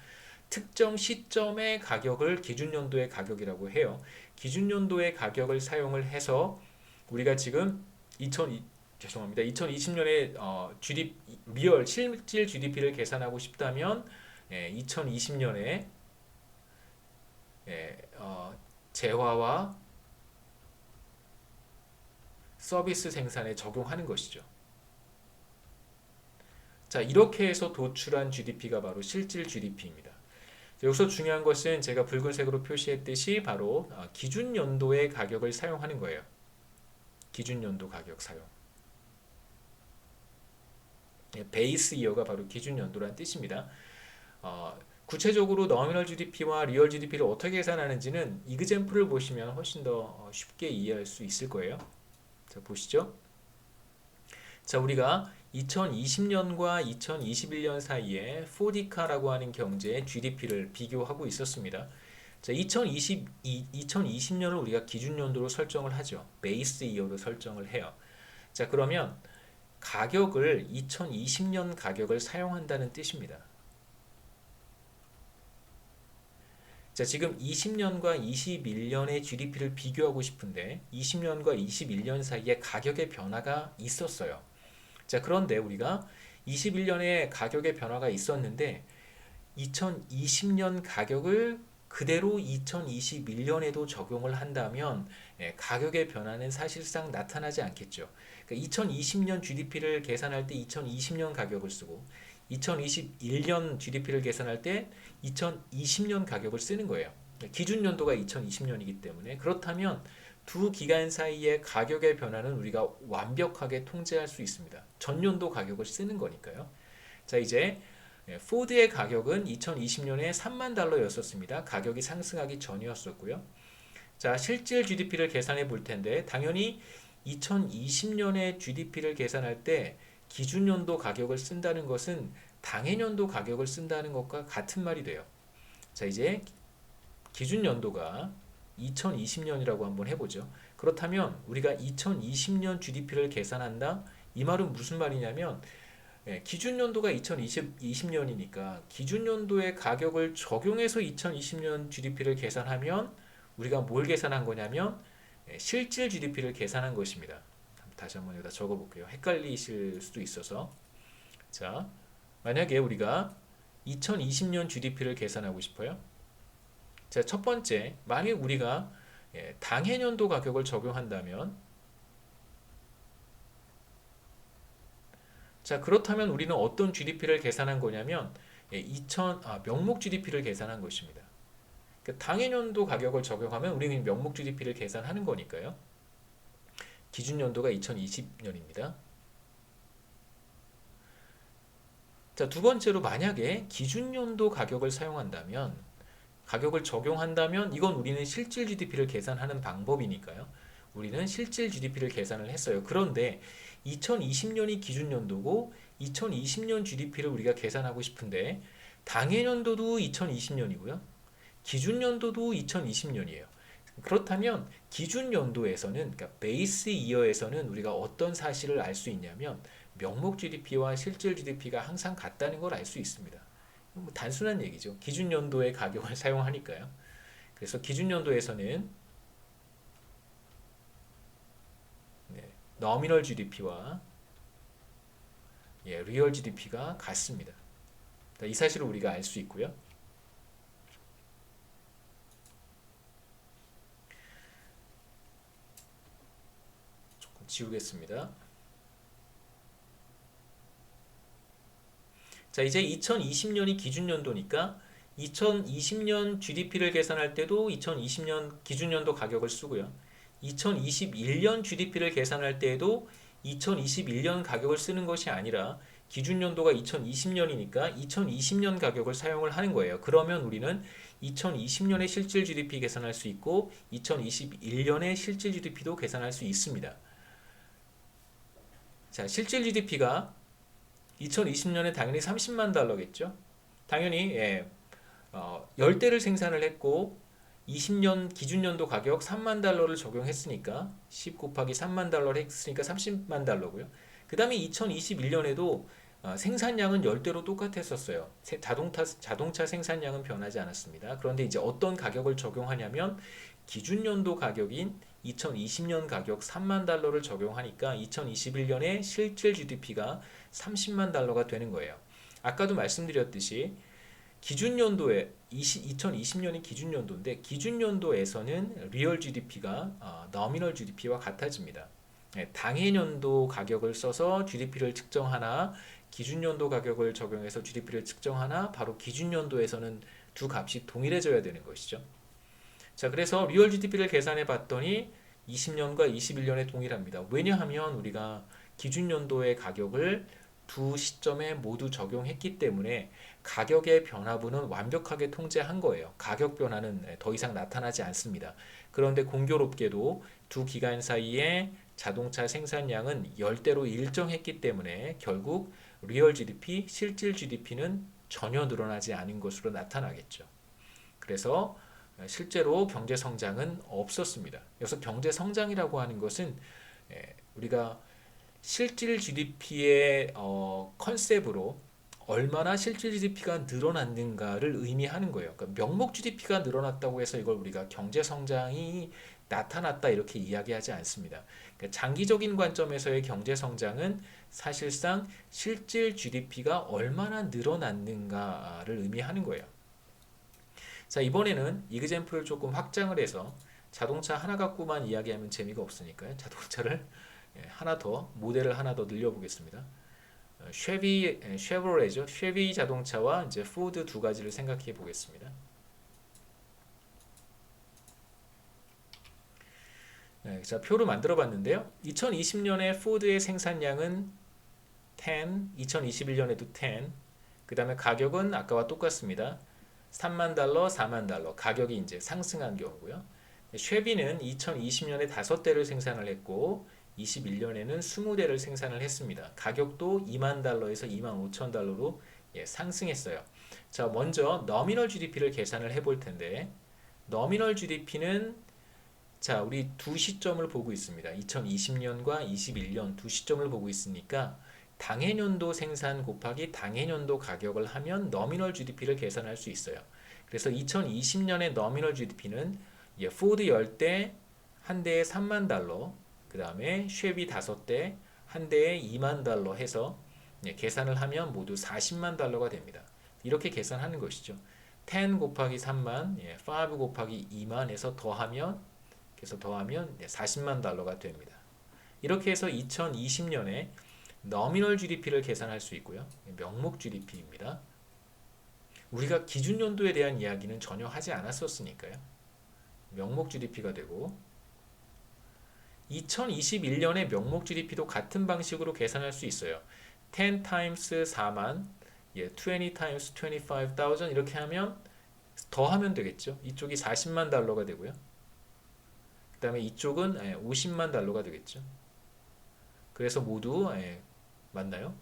특정 시점의 가격을 기준연도의 가격이라고 해요. 기준연도의 가격을 사용을 해서 우리가 지금 2020년에 리얼 실질 GDP를 계산하고 싶다면 2020년에 재화와 서비스 생산에 적용하는 것이죠. 자, 이렇게 해서 도출한 GDP가 바로 실질 GDP입니다. 여기서 중요한 것은 제가 붉은색으로 표시했듯이 바로 기준 연도의 가격을 사용하는 거예요. 기준 연도 가격 사용. 베이스 이어가 바로 기준 연도란 뜻입니다. 구체적으로 너미널 GDP와 리얼 GDP를 어떻게 계산하는지는 이그젬플을 보시면 훨씬 더 쉽게 이해할 수 있을 거예요. 자, 보시죠. 자, 우리가 2020년과 2021년 사이에 포디카라고 하는 경제의 GDP를 비교하고 있었습니다. 자, 2020년을 우리가 기준연도로 설정을 하죠. 베이스 이어로 설정을 해요. 자, 그러면 가격을 2020년 가격을 사용한다는 뜻입니다. 자, 지금 20년과 21년의 GDP를 비교하고 싶은데 20년과 21년 사이에 가격의 변화가 있었어요. 자, 그런데 우리가 21년에 가격의 변화가 있었는데 2020년 가격을 그대로 2021년에도 적용을 한다면 가격의 변화는 사실상 나타나지 않겠죠. 그러니까 2020년 GDP를 계산할 때 2020년 가격을 쓰고 2021년 GDP를 계산할 때 2020년 가격을 쓰는 거예요. 기준 연도가 2020년이기 때문에 그렇다면 두 기간 사이의 가격의 변화는 우리가 완벽하게 통제할 수 있습니다. 전년도 가격을 쓰는 거니까요. 자, 이제 포드의 가격은 2020년에 3만 달러였었습니다. 가격이 상승하기 전이었었고요. 자, 실질 GDP를 계산해 볼 텐데 당연히 2020년의 GDP를 계산할 때 기준연도 가격을 쓴다는 것은 당해년도 가격을 쓴다는 것과 같은 말이 돼요. 자, 이제 기준연도가 2020년이라고 한번 해보죠. 그렇다면 우리가 2020년 GDP를 계산한다? 이 말은 무슨 말이냐면 기준연도가 2020년이니까 기준연도의 가격을 적용해서 2020년 GDP를 계산하면 우리가 뭘 계산한 거냐면 실질 GDP를 계산한 것입니다. 다시 한번 여기다 적어볼게요. 헷갈리실 수도 있어서. 자, 만약에 우리가 2020년 GDP를 계산하고 싶어요. 자, 첫 번째, 만약 우리가 당해년도 가격을 적용한다면, 자, 그렇다면 우리는 어떤 GDP를 계산한 거냐면, 명목 GDP를 계산한 것입니다. 그러니까 당해년도 가격을 적용하면 우리는 명목 GDP를 계산하는 거니까요. 기준연도가 2020년입니다. 자, 두 번째로 만약에 기준연도 가격을 사용한다면, 가격을 적용한다면 이건 우리는 실질 GDP를 계산하는 방법이니까요. 우리는 실질 GDP를 계산을 했어요. 그런데 2020년이 기준연도고 2020년 GDP를 우리가 계산하고 싶은데 당해년도도 2020년이고요. 기준연도도 2020년이에요. 그렇다면 기준연도에서는, 그러니까 베이스 이어에서는 우리가 어떤 사실을 알 수 있냐면 명목 GDP와 실질 GDP가 항상 같다는 걸 알 수 있습니다. 뭐 단순한 얘기죠. 기준연도의 가격을 사용하니까요. 그래서 기준연도에서는 너미널 GDP와 리얼 GDP가 같습니다. 이 사실을 우리가 알 수 있고요. 조금 지우겠습니다. 자, 이제 2020년이 기준연도니까 2020년 GDP를 계산할 때도 2020년 기준연도 가격을 쓰고요. 2021년 GDP를 계산할 때에도 2021년 가격을 쓰는 것이 아니라 기준연도가 2020년이니까 2020년 가격을 사용을 하는 거예요. 그러면 우리는 2020년의 실질 GDP 계산할 수 있고 2021년의 실질 GDP도 계산할 수 있습니다. 자, 실질 GDP가 2020년에 당연히 30만 달러겠죠. 당연히 10대를 생산을 했고 20년 기준연도 가격 3만 달러를 적용했으니까 10 곱하기 3만 달러를 했으니까 30만 달러고요. 그 다음에 2021년에도 생산량은 10대로 똑같았었어요. 자동차 생산량은 변하지 않았습니다. 그런데 이제 어떤 가격을 적용하냐면 기준연도 가격인 2020년 가격 3만 달러를 적용하니까 2021년에 실질 GDP가 30만 달러가 되는 거예요. 아까도 말씀드렸듯이 기준연도에 2020년이 기준연도인데 기준연도에서는 리얼 GDP가 너미널 GDP와 같아집니다. 당해년도 가격을 써서 GDP를 측정하나 기준연도 가격을 적용해서 GDP를 측정하나 바로 기준연도에서는 두 값이 동일해져야 되는 것이죠. 자, 그래서 리얼 GDP를 계산해 봤더니 20년과 21년에 동일합니다. 왜냐하면 우리가 기준연도의 가격을 두 시점에 모두 적용했기 때문에 가격의 변화분은 완벽하게 통제한 거예요. 가격 변화는 더 이상 나타나지 않습니다. 그런데 공교롭게도 두 기간 사이에 자동차 생산량은 10대로 일정했기 때문에 결국 리얼 GDP, 실질 GDP는 전혀 늘어나지 않은 것으로 나타나겠죠. 그래서 실제로 경제 성장은 없었습니다. 여기서 경제 성장이라고 하는 것은 우리가 실질 GDP의 컨셉으로 얼마나 실질 GDP가 늘어났는가를 의미하는 거예요. 그러니까 명목 GDP가 늘어났다고 해서 이걸 우리가 경제 성장이 나타났다 이렇게 이야기하지 않습니다. 그러니까 장기적인 관점에서의 경제 성장은 사실상 실질 GDP가 얼마나 늘어났는가를 의미하는 거예요. 자, 이번에는 이그젬플을 조금 확장을 해서 자동차 하나 갖고만 이야기하면 재미가 없으니까요. 자동차를 하나 더, 모델을 하나 더 늘려보겠습니다. 쉐보레죠. 쉐비 자동차와 이제 포드 두 가지를 생각해 보겠습니다. 자, 표로 만들어 봤는데요. 2020년에 포드의 생산량은 10, 2021년에도 10, 그 다음에 가격은 아까와 똑같습니다. 3만 달러, 4만 달러. 가격이 이제 상승한 경우고요. 쉐비는 2020년에 5대를 생산을 했고 21년에는 20대를 생산을 했습니다. 가격도 2만 달러에서 2만 5천 달러로 상승했어요. 자, 먼저 너미널 GDP를 계산을 해볼 텐데 너미널 GDP는 자, 우리 두 시점을 보고 있습니다. 2020년과 21년 두 시점을 보고 있으니까 당해년도 생산 곱하기 당해년도 가격을 하면 너미널 GDP를 계산할 수 있어요. 그래서 2020년의 너미널 GDP는 포드 10대 한 대에 3만 달러, 그 다음에 쉐비 5대 한 대에 2만 달러 해서 계산을 하면 모두 40만 달러가 됩니다. 이렇게 계산하는 것이죠. 10 곱하기 3만, 5 곱하기 2만에서 더하면 그래서 더하면 40만 달러가 됩니다. 이렇게 해서 2020년에 nominal GDP를 계산할 수 있고요. 명목 GDP입니다. 우리가 기준 연도에 대한 이야기는 전혀 하지 않았었으니까요. 명목 GDP가 되고 2021년의 명목 GDP도 같은 방식으로 계산할 수 있어요. 10 times 4만, 20 times 25,000 이렇게 하면 더하면 되겠죠. 이쪽이 40만 달러가 되고요. 그 다음에 이쪽은 50만 달러가 되겠죠. 그래서 모두 맞나요?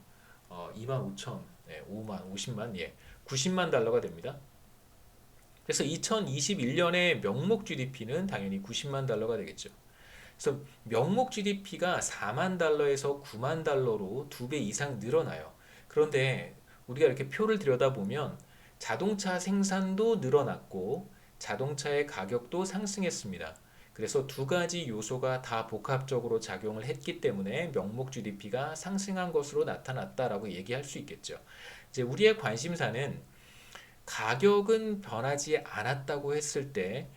25,000, 5만, 50만, 90만 달러가 됩니다. 그래서 2021년의 명목 GDP는 당연히 90만 달러가 되겠죠. 그래서 명목 GDP가 4만 달러에서 9만 달러로 2배 이상 늘어나요. 그런데 우리가 이렇게 표를 들여다보면 자동차 생산도 늘어났고 자동차의 가격도 상승했습니다. 그래서 두 가지 요소가 다 복합적으로 작용을 했기 때문에 명목 GDP가 상승한 것으로 나타났다라고 얘기할 수 있겠죠. 이제 우리의 관심사는 가격은 변하지 않았다고 했을 때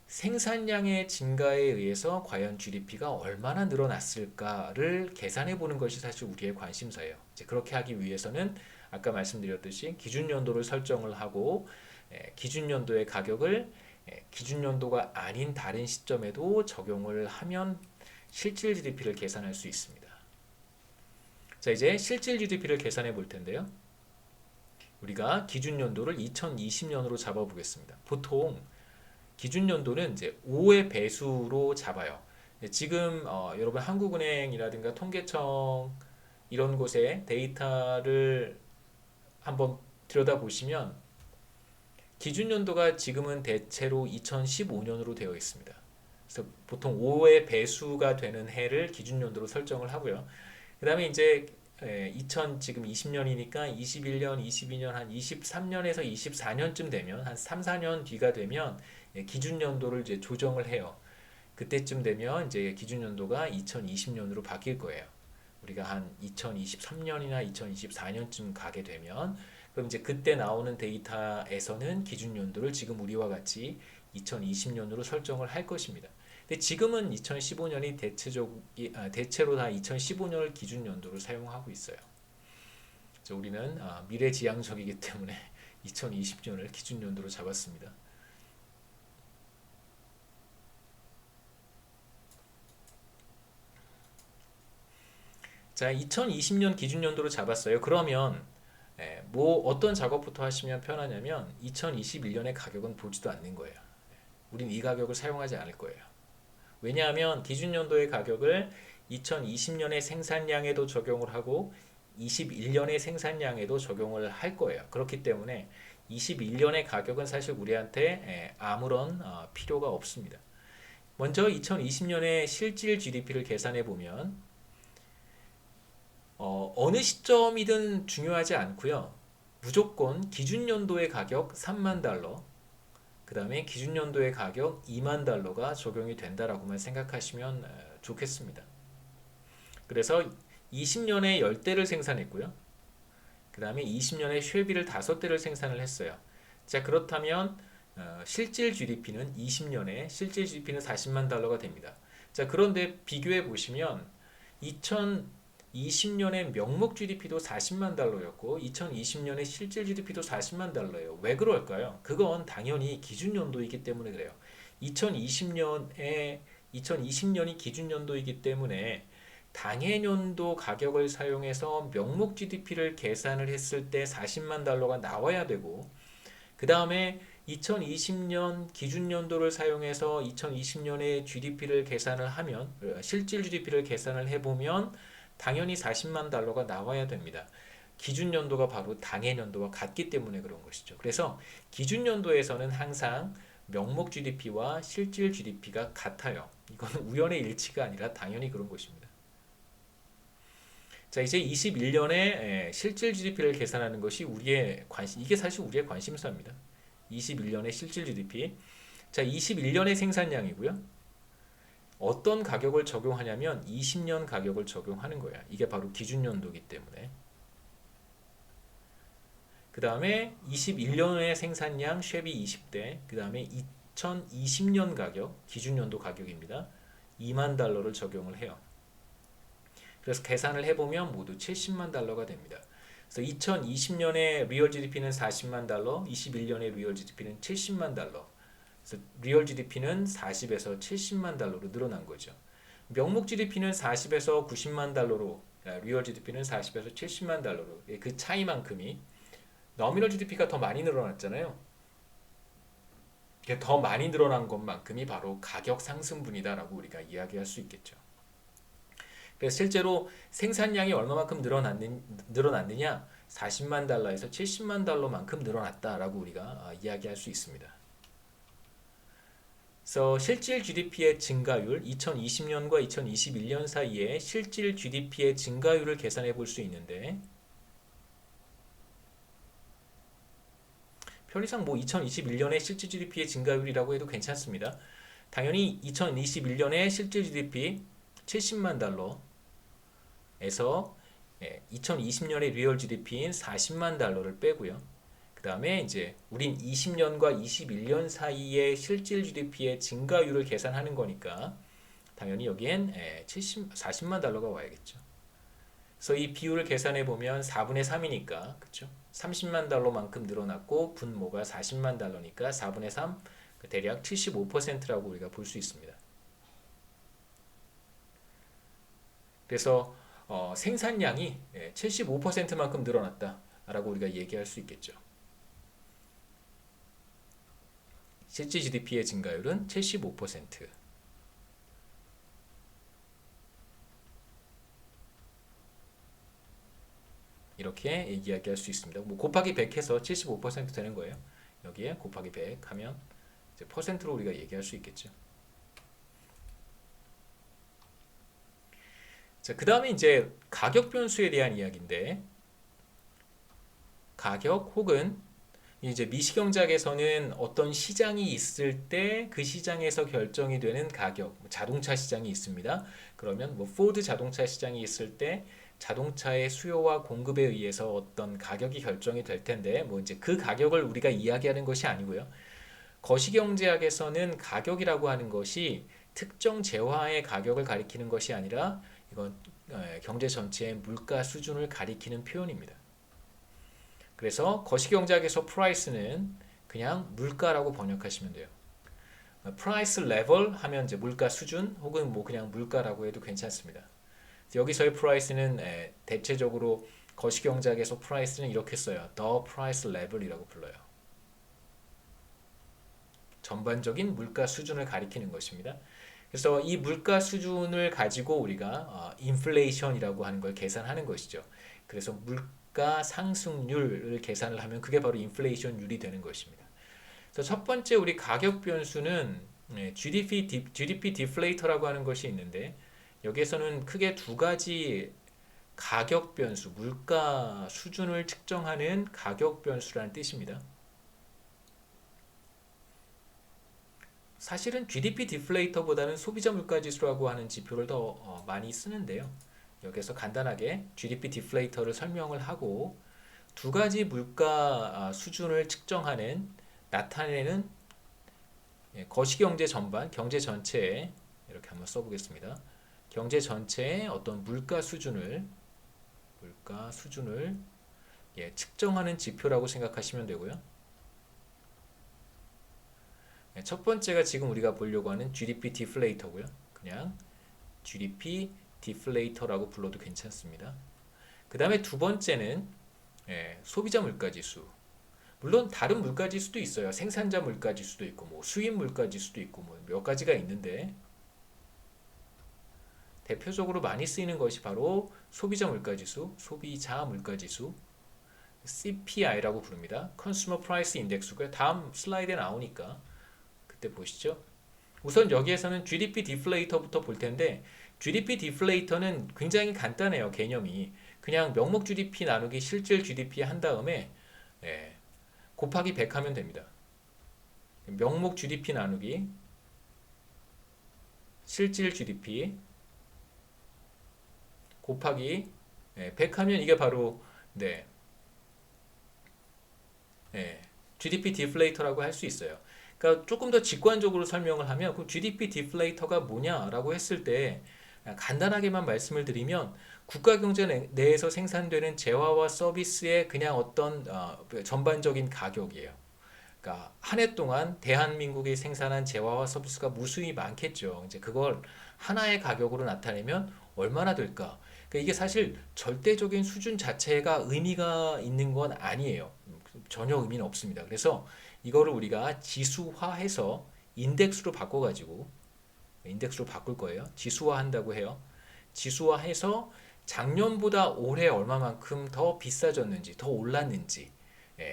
생산량의 증가에 의해서 과연 GDP가 얼마나 늘어났을까를 계산해 보는 것이 사실 우리의 관심사예요. 이제 그렇게 하기 위해서는 아까 말씀드렸듯이 기준 연도를 설정을 하고 기준 연도의 가격을 기준 연도가 아닌 다른 시점에도 적용을 하면 실질 GDP를 계산할 수 있습니다. 자, 이제 실질 GDP를 계산해 볼 텐데요. 우리가 기준 연도를 2020년으로 잡아 보겠습니다. 보통 기준 연도는 이제 5의 배수로 잡아요. 지금 여러분 한국은행이라든가 통계청 이런 곳에 데이터를 한번 들여다보시면 기준 연도가 지금은 대체로 2015년으로 되어 있습니다. 그래서 보통 5의 배수가 되는 해를 기준 연도로 설정을 하고요. 그 다음에 이제 2000 지금 20년이니까 21년, 22년, 한 23년에서 24년쯤 되면 한 3, 4년 뒤가 되면 기준 연도를 이제 조정을 해요. 그때쯤 되면 이제 기준 연도가 2020년으로 바뀔 거예요. 우리가 한 2023년이나 2024년쯤 가게 되면 그럼 이제 그때 나오는 데이터에서는 기준 연도를 지금 우리와 같이 2020년으로 설정을 할 것입니다. 근데 지금은 2015년이 대체로 다 2015년을 기준 연도로 사용하고 있어요. 우리는 미래지향적이기 때문에 2020년을 기준 연도로 잡았습니다. 자, 2020년 기준 연도로 잡았어요. 그러면 뭐 어떤 작업부터 하시면 편하냐면 2021년의 가격은 보지도 않는 거예요. 우린 이 가격을 사용하지 않을 거예요. 왜냐하면 기준 연도의 가격을 2020년의 생산량에도 적용을 하고 21년의 생산량에도 적용을 할 거예요. 그렇기 때문에 21년의 가격은 사실 우리한테 아무런 필요가 없습니다. 먼저 2020년의 실질 GDP를 계산해 보면 어느 시점이든 중요하지 않고요. 무조건 기준 연도의 가격 3만 달러, 그 다음에 기준 연도의 가격 2만 달러가 적용이 된다라고만 생각하시면 좋겠습니다. 그래서 20년에 10대를 생산했고요. 그 다음에 20년에 쉐비를 5대를 생산을 했어요. 자, 그렇다면 실질 GDP는 20년에 실질 GDP는 40만 달러가 됩니다. 자, 그런데 비교해 보시면 2020년에 명목 GDP도 40만 달러였고 2020년에 실질 GDP도 40만 달러예요. 왜 그럴까요? 그건 당연히 기준 연도이기 때문에 그래요. 2020년이 기준 연도이기 때문에 당해년도 가격을 사용해서 명목 GDP를 계산을 했을 때 40만 달러가 나와야 되고 그 다음에 2020년 기준 연도를 사용해서 2020년의 GDP를 계산을 하면 실질 GDP를 계산을 해보면 당연히 40만 달러가 나와야 됩니다. 기준 연도가 바로 당해 연도와 같기 때문에 그런 것이죠. 그래서 기준 연도에서는 항상 명목 GDP와 실질 GDP가 같아요. 이건 우연의 일치가 아니라 당연히 그런 것입니다. 자, 이제 21년에 실질 GDP를 계산하는 것이 이게 사실 우리의 관심사입니다. 21년의 실질 GDP. 자, 21년의 생산량이고요. 어떤 가격을 적용하냐면 20년 가격을 적용하는 거야. 이게 바로 기준 연도이기 때문에. 그 다음에 21년의 생산량 쉐비 20대, 그 다음에 2020년 가격, 기준연도 가격입니다. 2만 달러를 적용을 해요. 그래서 계산을 해보면 모두 70만 달러가 됩니다. 그래서 2020년에 리얼 GDP는 40만 달러, 21년에 리얼 GDP는 70만 달러. 그래서 리얼 GDP는 40에서 70만 달러로 늘어난 거죠. 명목 GDP는 40에서 90만 달러로, 리얼 GDP는 40에서 70만 달러로, 그 차이만큼이 너미널 GDP가 더 많이 늘어났잖아요. 더 많이 늘어난 것만큼이 바로 가격 상승분이다라고 우리가 이야기할 수 있겠죠. 그래서 실제로 생산량이 얼마만큼 늘어났느냐? 40만 달러에서 70만 달러만큼 늘어났다라고 우리가 이야기할 수 있습니다. 그래서 실질 GDP의 증가율, 2020년과 2021년 사이에 실질 GDP의 증가율을 계산해 볼 수 있는데, 편의상 뭐 2021년에 실질 GDP의 증가율이라고 해도 괜찮습니다. 당연히 2021년에 실질 GDP 70만 달러에서 2020년에 리얼 GDP인 40만 달러를 빼고요. 그 다음에 이제 우린 20년과 21년 사이의 실질 GDP의 증가율을 계산하는 거니까 당연히 여기엔 40만 달러가 와야겠죠. 그래서 이 비율을 계산해 보면 4분의 3이니까 그렇죠? 30만 달러만큼 늘어났고 분모가 40만 달러니까 4분의 3 대략 75%라고 우리가 볼 수 있습니다. 그래서 생산량이 75%만큼 늘어났다라고 우리가 얘기할 수 있겠죠. 실질 GDP의 증가율은 75%. 이렇게 이야기할 수 있습니다. 뭐 곱하기 100 해서 75% 되는 거예요. 여기에 곱하기 100 하면 이제 퍼센트로 우리가 얘기할 수 있겠죠. 자, 그 다음에 이제 가격 변수에 대한 이야기인데, 가격 혹은 이제 미시경제학에서는 어떤 시장이 있을 때 그 시장에서 결정이 되는 가격, 자동차 시장이 있습니다. 그러면 뭐 포드 자동차 시장이 있을 때 자동차의 수요와 공급에 의해서 어떤 가격이 결정이 될 텐데, 뭐 이제 그 가격을 우리가 이야기하는 것이 아니고요. 거시경제학에서는 가격이라고 하는 것이 특정 재화의 가격을 가리키는 것이 아니라 이건 경제 전체의 물가 수준을 가리키는 표현입니다. 그래서 거시경제학에서 프라이스는 그냥 물가라고 번역하시면 돼요. 프라이스 레벨 하면 이제 물가 수준 혹은 뭐 그냥 물가라고 해도 괜찮습니다. 여기서의 프라이스는 대체적으로 거시경제학에서 프라이스는 이렇게 써요. The price level이라고 불러요. 전반적인 물가 수준을 가리키는 것입니다. 그래서 이 물가 수준을 가지고 우리가 인플레이션이라고 하는 걸 계산하는 것이죠. 그래서 물가 상승률을 계산을 하면 그게 바로 인플레이션율이 되는 것입니다. 그래서 첫 번째 우리 가격 변수는 GDP 디플레이터라고 하는 것이 있는데, 여기에서는 크게 두 가지 가격 변수, 물가 수준을 측정하는 가격 변수라는 뜻입니다. 사실은 GDP 디플레이터보다는 소비자 물가 지수라고 하는 지표를 더 많이 쓰는데요. 여기서 간단하게 GDP 디플레이터를 설명을 하고 두 가지 물가 수준을 측정하는 나타내는 거시경제 전반, 경제 전체에 이렇게 한번 써보겠습니다. 경제 전체의 어떤 물가 수준을 측정하는 지표라고 생각하시면 되고요. 첫 번째가 지금 우리가 보려고 하는 GDP 디플레이터고요. 그냥 GDP 디플레이터라고 불러도 괜찮습니다. 그 다음에 두 번째는 소비자 물가지수. 물론 다른 물가지수도 있어요. 생산자 물가지수도 있고, 뭐 수입 물가지수도 있고, 뭐 몇 가지가 있는데 대표적으로 많이 쓰이는 것이 바로 소비자 물가지수, 소비자 물가지수, CPI라고 부릅니다. Consumer Price Index고요. 다음 슬라이드에 나오니까 그때 보시죠. 우선 여기에서는 GDP 디플레이터부터 볼 텐데, GDP 디플레이터는 굉장히 간단해요. 개념이 그냥 명목 GDP 나누기 실질 GDP 한 다음에 곱하기 100 하면 됩니다. 명목 GDP 나누기 실질 GDP 곱하기 100 하면 이게 바로 예, GDP 디플레이터라고 할 수 있어요. 그러니까 조금 더 직관적으로 설명을 하면 그 GDP 디플레이터가 뭐냐라고 했을 때 간단하게만 말씀을 드리면 국가 경제 내에서 생산되는 재화와 서비스의 그냥 어떤 전반적인 가격이에요. 그러니까 한 해 동안 대한민국이 생산한 재화와 서비스가 무수히 많겠죠. 이제 그걸 하나의 가격으로 나타내면 얼마나 될까? 그러니까 이게 사실 절대적인 수준 자체가 의미가 있는 건 아니에요. 전혀 의미는 없습니다. 그래서 이거를 우리가 지수화해서 인덱스로 바꿔가지고 인덱스로 바꿀 거예요. 지수화한다고 해요. 지수화해서 작년보다 올해 얼마만큼 더 비싸졌는지, 더 올랐는지,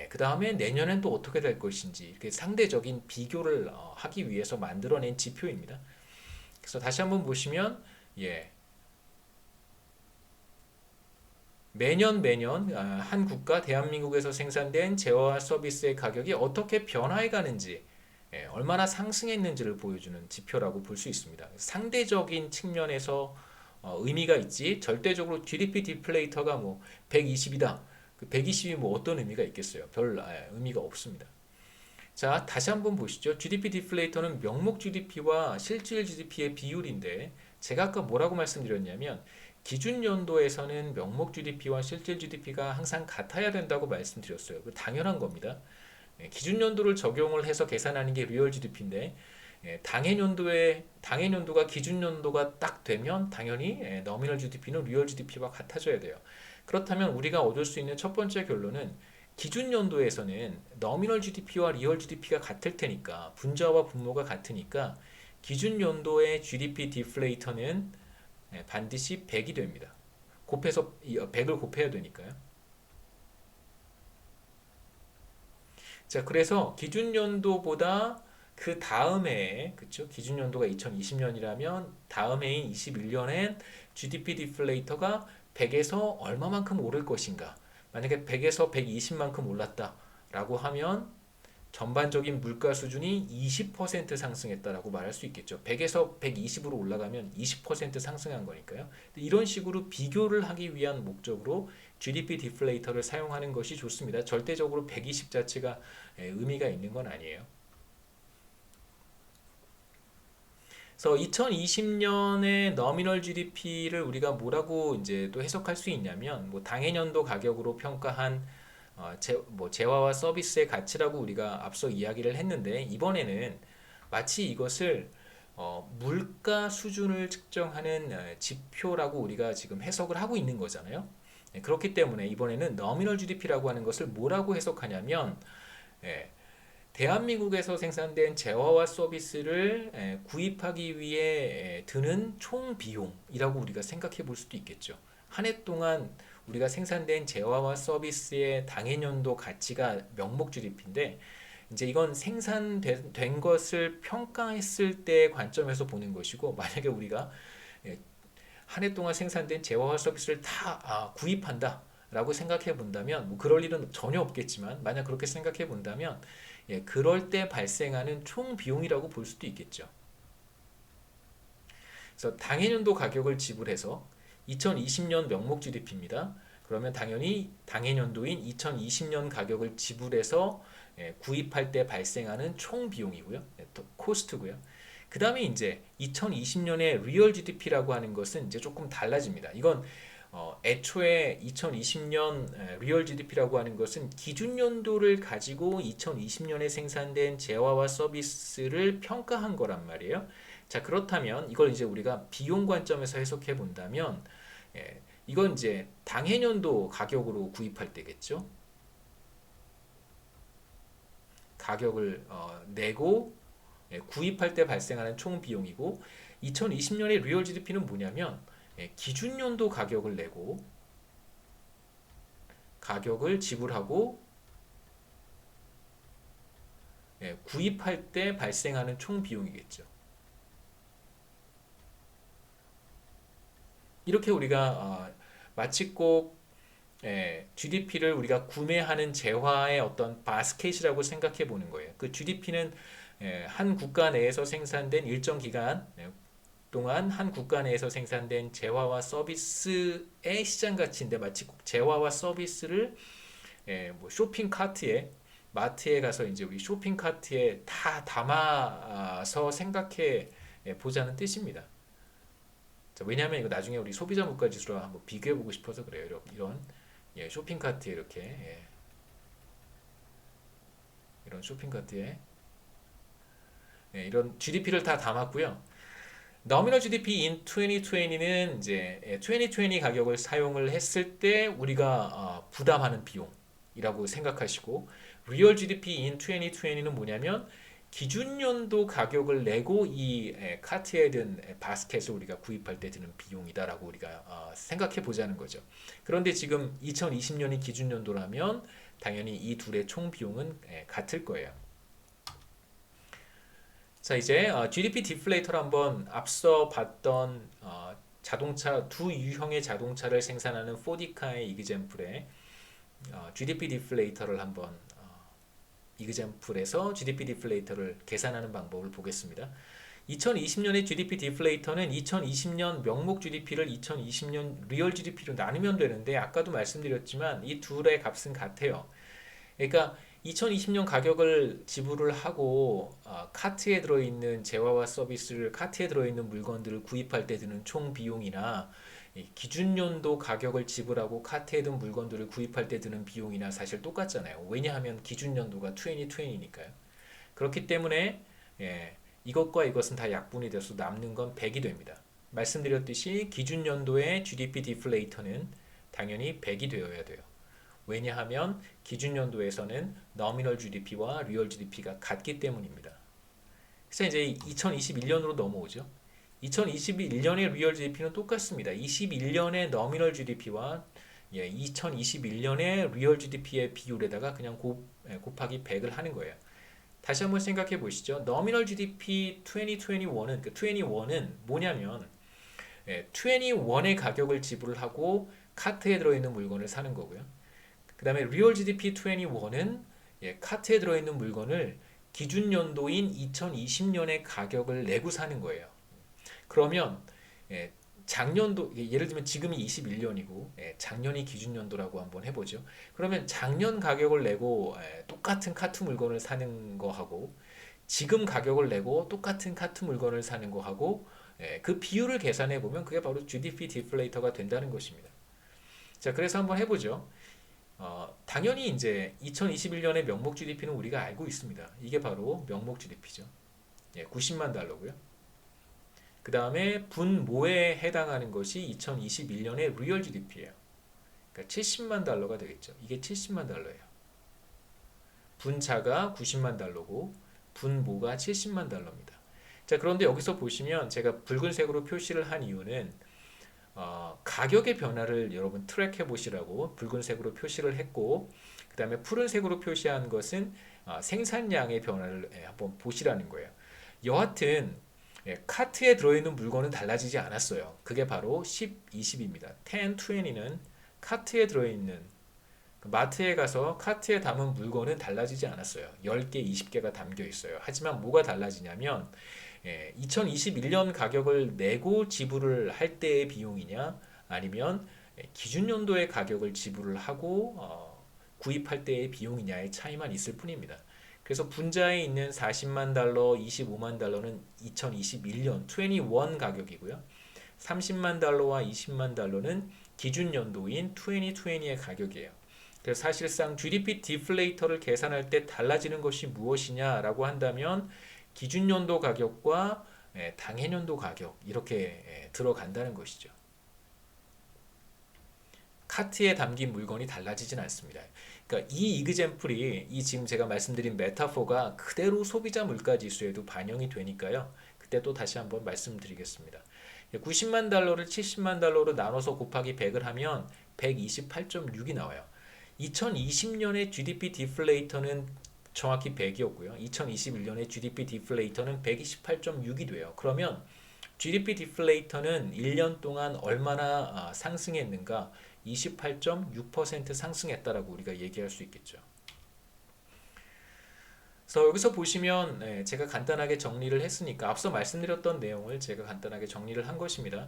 그 다음에 내년엔 또 어떻게 될 것인지 이렇게 상대적인 비교를 하기 위해서 만들어낸 지표입니다. 그래서 다시 한번 보시면 예, 매년 한 국가 대한민국에서 생산된 재화와 서비스의 가격이 어떻게 변화해 가는지 얼마나 상승했는지를 보여주는 지표라고 볼 수 있습니다. 상대적인 측면에서 의미가 있지 절대적으로 GDP 디플레이터가 뭐 120이다. 그 120이 뭐 어떤 의미가 있겠어요? 별 의미가 없습니다. 자, 다시 한번 보시죠. GDP 디플레이터는 명목 GDP와 실질 GDP의 비율인데 제가 아까 뭐라고 말씀드렸냐면 기준 연도에서는 명목 GDP와 실질 GDP가 항상 같아야 된다고 말씀드렸어요. 그 당연한 겁니다. 기준 연도를 적용을 해서 계산하는 게 리얼 GDP인데 당해 연도가 기준 연도가 딱 되면 당연히 너미널 GDP는 리얼 GDP와 같아져야 돼요. 그렇다면 우리가 얻을 수 있는 첫 번째 결론은 기준 연도에서는 너미널 GDP와 리얼 GDP가 같을 테니까 분자와 분모가 같으니까 기준 연도의 GDP 디플레이터는 반드시 100이 됩니다. 곱해서 100을 곱해야 되니까요. 자, 그래서 기준 연도보다 그 다음 해에 그쵸? 기준 연도가 2020년이라면 다음 해인 21년엔 GDP 디플레이터가 100에서 얼마만큼 오를 것인가? 만약에 100에서 120만큼 올랐다라고 하면 전반적인 물가 수준이 20% 상승했다라고 말할 수 있겠죠. 100에서 120으로 올라가면 20% 상승한 거니까요. 이런 식으로 비교를 하기 위한 목적으로 GDP 디플레이터를 사용하는 것이 좋습니다. 절대적으로 120 자체가 의미가 있는 건 아니에요. 그래서 2020년의 너미널 GDP를 우리가 뭐라고 이제 또 해석할 수 있냐면 뭐 당해년도 가격으로 평가한 재화와 서비스의 가치라고 우리가 앞서 이야기를 했는데 이번에는 마치 이것을 물가 수준을 측정하는 지표라고 우리가 지금 해석을 하고 있는 거잖아요. 그렇기 때문에 이번에는 너미널 GDP라고 하는 것을 뭐라고 해석하냐면 예, 대한민국에서 생산된 재화와 서비스를 구입하기 위해 드는 총 비용이라고 우리가 생각해 볼 수도 있겠죠. 한 해 동안 우리가 생산된 재화와 서비스의 당해년도 가치가 명목 GDP인데 이제 이건 생산된 것을 평가했을 때 관점에서 보는 것이고 만약에 우리가 한 해 동안 생산된 재화와 서비스를 다 구입한다 라고 생각해 본다면 뭐 그럴 일은 전혀 없겠지만 만약 그렇게 생각해 본다면 그럴 때 발생하는 총 비용이라고 볼 수도 있겠죠. 그래서 당해년도 가격을 지불해서 2020년 명목 GDP입니다. 그러면 당연히 당해년도인 2020년 가격을 지불해서 구입할 때 발생하는 총 비용이고요. 코스트고요. 그 다음에 이제 2020년의 리얼 GDP라고 하는 것은 이제 조금 달라집니다. 이건 애초에 2020년 리얼 GDP라고 하는 것은 기준 연도를 가지고 2020년에 생산된 재화와 서비스를 평가한 거란 말이에요. 자, 그렇다면 이걸 이제 우리가 비용 관점에서 해석해 본다면 이건 이제 당해년도 가격으로 구입할 때겠죠. 가격을 내고 구입할 때 발생하는 총 비용이고 2020년의 리얼 GDP는 뭐냐면 기준 연도 가격을 내고 가격을 지불하고 구입할 때 발생하는 총 비용이겠죠. 이렇게 우리가 마치 꼭 GDP를 우리가 구매하는 재화의 어떤 바스켓이라고 생각해 보는 거예요. 그 GDP는 한 국가 내에서 생산된 일정 기간 동안 한 국가 내에서 생산된 재화와 서비스의 시장 가치인데 마치 꼭 재화와 서비스를 뭐 쇼핑 카트에 마트에 가서 이제 우리 쇼핑 카트에 다 담아서 생각해 보자는 뜻입니다. 자, 왜냐하면 이거 나중에 우리 소비자 물가 지수랑 한번 비교해 보고 싶어서 그래요. 이런 쇼핑 카트에 이렇게 이런 쇼핑 카트에 이런 GDP를 다 담았고요. Nominal GDP in 2020는 이제 2020 가격을 사용을 했을 때 우리가 부담하는 비용이라고 생각하시고 Real GDP in 2020는 뭐냐면 기준연도 가격을 내고 이 카트에 든 바스켓을 우리가 구입할 때 드는 비용이다라고 우리가 생각해 보자는 거죠. 그런데 지금 2020년이 기준연도라면 당연히 이 둘의 총 비용은 같을 거예요. 자, 이제 GDP 디플레이터를 한번 앞서 봤던 자동차 두 유형의 자동차를 생산하는 포디카의 이그젬플에 GDP 디플레이터를 한번 이그젬플에서 GDP 디플레이터를 계산하는 방법을 보겠습니다. 2020년의 GDP 디플레이터는 2020년 명목 GDP를 2020년 리얼 GDP로 나누면 되는데 아까도 말씀드렸지만 이 둘의 값은 같아요. 그러니까 2020년 가격을 지불을 하고 카트에 들어있는 재화와 서비스를 카트에 들어있는 물건들을 구입할 때 드는 총 비용이나 기준연도 가격을 지불하고 카트에 든 물건들을 구입할 때 드는 비용이나 사실 똑같잖아요. 왜냐하면 기준연도가 2020니까요. 그렇기 때문에 이것과 이것은 다 약분이 돼서 남는 건 100이 됩니다. 말씀드렸듯이 기준연도의 GDP 디플레이터는 당연히 100이 되어야 돼요. 왜냐하면 기준연도에서는 nominal GDP와 real GDP가 같기 때문입니다. 그래서 이제 2021년으로 넘어오죠. 2021년의 real GDP는 똑같습니다. 21년의 nominal GDP와 2021년의 real GDP의 비율에다가 그냥 곱하기 100을 하는 거예요. 다시 한번 생각해 보시죠. nominal GDP 2021은 그 21은 뭐냐면 21의 가격을 지불을 하고 카트에 들어있는 물건을 사는 거고요. 그 다음에 Real GDP 21은 카트에 들어있는 물건을 기준 연도인 2020년의 가격을 내고 사는 거예요. 그러면 작년도 예를 들면 지금이 21년이고 작년이 기준 연도라고 한번 해보죠. 그러면 작년 가격을 내고 똑같은 카트 물건을 사는 거하고 지금 가격을 내고 똑같은 카트 물건을 사는 거하고 그 비율을 계산해 보면 그게 바로 GDP 디플레이터가 된다는 것입니다. 자, 그래서 한번 해보죠. 당연히 이제 2021년의 명목 GDP는 우리가 알고 있습니다. 이게 바로 명목 GDP죠. 90만 달러고요. 그 다음에 분모에 해당하는 것이 2021년의 리얼 GDP예요. 그러니까 70만 달러가 되겠죠. 이게 70만 달러예요. 분자가 90만 달러고 분모가 70만 달러입니다. 자, 그런데 여기서 보시면 제가 붉은색으로 표시를 한 이유는 가격의 변화를 여러분 트랙해 보시라고 붉은색으로 표시를 했고 그 다음에 푸른색으로 표시한 것은 생산량의 변화를 한번 보시라는 거예요. 여하튼 카트에 들어있는 물건은 달라지지 않았어요. 그게 바로 10, 20입니다. 10, 20는 카트에 들어있는 마트에 가서 카트에 담은 물건은 달라지지 않았어요. 10개, 20개가 담겨 있어요. 하지만 뭐가 달라지냐면 2021년 가격을 내고 지불을 할 때의 비용이냐 아니면 기준 연도의 가격을 지불을 하고 구입할 때의 비용이냐의 차이만 있을 뿐입니다. 그래서 분자에 있는 40만 달러, 25만 달러는 2021년 21 가격이고요. 30만 달러와 20만 달러는 기준 연도인 2020의 가격이에요. 그래서 사실상 GDP 디플레이터를 계산할 때 달라지는 것이 무엇이냐라고 한다면 기준연도 가격과 당해년도 가격 이렇게 들어간다는 것이죠. 카트에 담긴 물건이 달라지진 않습니다. 그러니까 이 이그젬플이 이 지금 제가 말씀드린 메타포가 그대로 소비자 물가 지수에도 반영이 되니까요. 그때 또 다시 한번 말씀드리겠습니다. 90만 달러를 70만 달러로 나눠서 곱하기 100을 하면 128.6이 나와요. 2020년의 GDP 디플레이터는 정확히 100이었고요. 2021년에 GDP 디플레이터는 128.6이 돼요. 그러면 GDP 디플레이터는 1년 동안 얼마나 상승했는가? 28.6% 상승했다라고 우리가 얘기할 수 있겠죠. 그래서 여기서 보시면 제가 간단하게 정리를 했으니까 앞서 말씀드렸던 내용을 제가 간단하게 정리를 한 것입니다.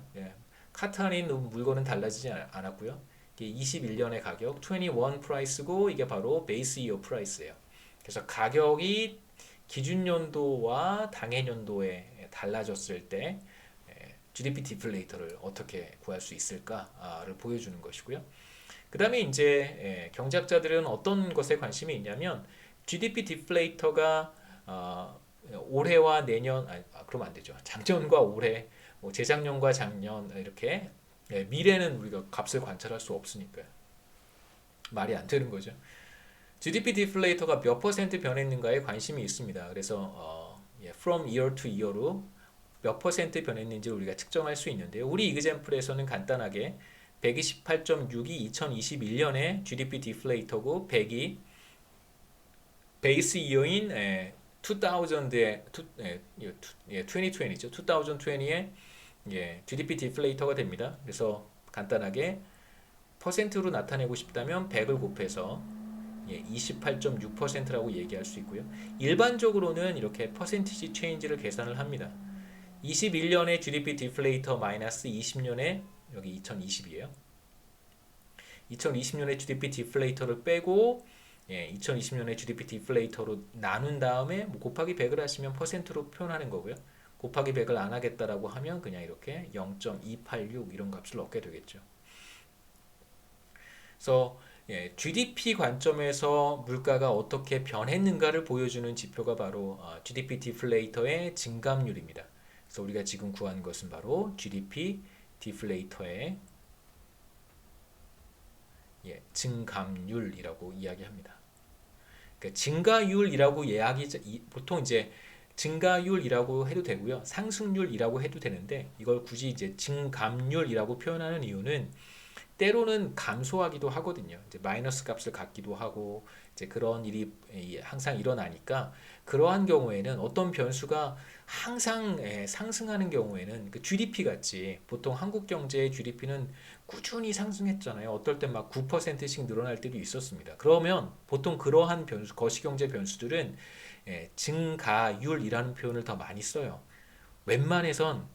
카트 안에 있는 물건은 달라지지 않았고요. 21년의 가격 21 프라이스고 이게 바로 베이스 이어 프라이스예요. 그래서 가격이 기준 연도와 당해 연도에 달라졌을 때 GDP 디플레이터를 어떻게 구할 수 있을까를 보여주는 것이고요. 그 다음에 이제 경제학자들은 어떤 것에 관심이 있냐면 GDP 디플레이터가 올해와 내년, 그러면 안 되죠. 작년과 올해, 뭐 재작년과 작년 이렇게 미래는 우리가 값을 관찰할 수 없으니까요. 말이 안 되는 거죠. GDP 디플레이터가 몇 퍼센트 변했는가에 관심이 있습니다. 그래서 from year to year로 몇 퍼센트 변했는지 우리가 측정할 수 있는데요. 우리 이그젬플에서는 간단하게 128.6이 2021년에 GDP 디플레이터고 100이 베이스 이어인 2000에 2020죠. 2020에 GDP 디플레이터가 됩니다. 그래서 간단하게 퍼센트로 나타내고 싶다면 100을 곱해서 28.6%라고 얘기할 수 있고요. 일반적으로는 이렇게 퍼센티지 체인지를 계산을 합니다. 21년에 GDP 디플레이터 마이너스 20년에 여기 2020이에요. 2020년에 GDP 디플레이터를 빼고 2020년에 GDP 디플레이터로 나눈 다음에 뭐 곱하기 100을 하시면 퍼센트로 표현하는 거고요. 곱하기 100을 안 하겠다라고 하면 그냥 이렇게 0.286 이런 값을 얻게 되겠죠. 그래서 GDP 관점에서 물가가 어떻게 변했는가를 보여주는 지표가 바로 GDP 디플레이터의 증감률입니다. 그래서 우리가 지금 구한 것은 바로 GDP 디플레이터의 증감률이라고 이야기합니다. 그러니까 증가율이라고 보통 이제 증가율이라고 해도 되고요, 상승률이라고 해도 되는데 이걸 굳이 이제 증감률이라고 표현하는 이유는 때로는 감소하기도 하거든요. 이제 마이너스 값을 갖기도 하고 이제 그런 일이 항상 일어나니까 그러한 경우에는 어떤 변수가 항상 상승하는 경우에는 그 GDP 같이 보통 한국 경제의 GDP는 꾸준히 상승했잖아요. 어떨 땐 막 9%씩 늘어날 때도 있었습니다. 그러면 보통 그러한 변수, 거시경제 변수들은 증가율이라는 표현을 더 많이 써요. 웬만해서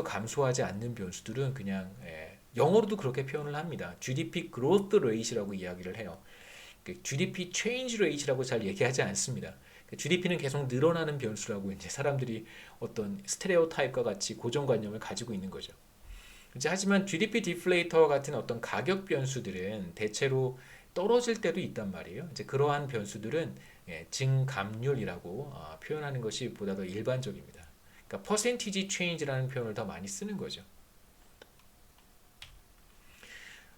감소하지 않는 변수들은 그냥 영어로도 그렇게 표현을 합니다. GDP growth rate이라고 이야기를 해요. GDP change rate이라고 잘 얘기하지 않습니다. GDP는 계속 늘어나는 변수라고 이제 사람들이 어떤 스테레오타입과 같이 고정관념을 가지고 있는 거죠. 이제 하지만 GDP 디플레이터와 같은 어떤 가격 변수들은 대체로 떨어질 때도 있단 말이에요. 이제 그러한 변수들은 증감률이라고 표현하는 것이 보다 더 일반적입니다. 그러니까 퍼센티지 체인지라는 표현을 더 많이 쓰는 거죠.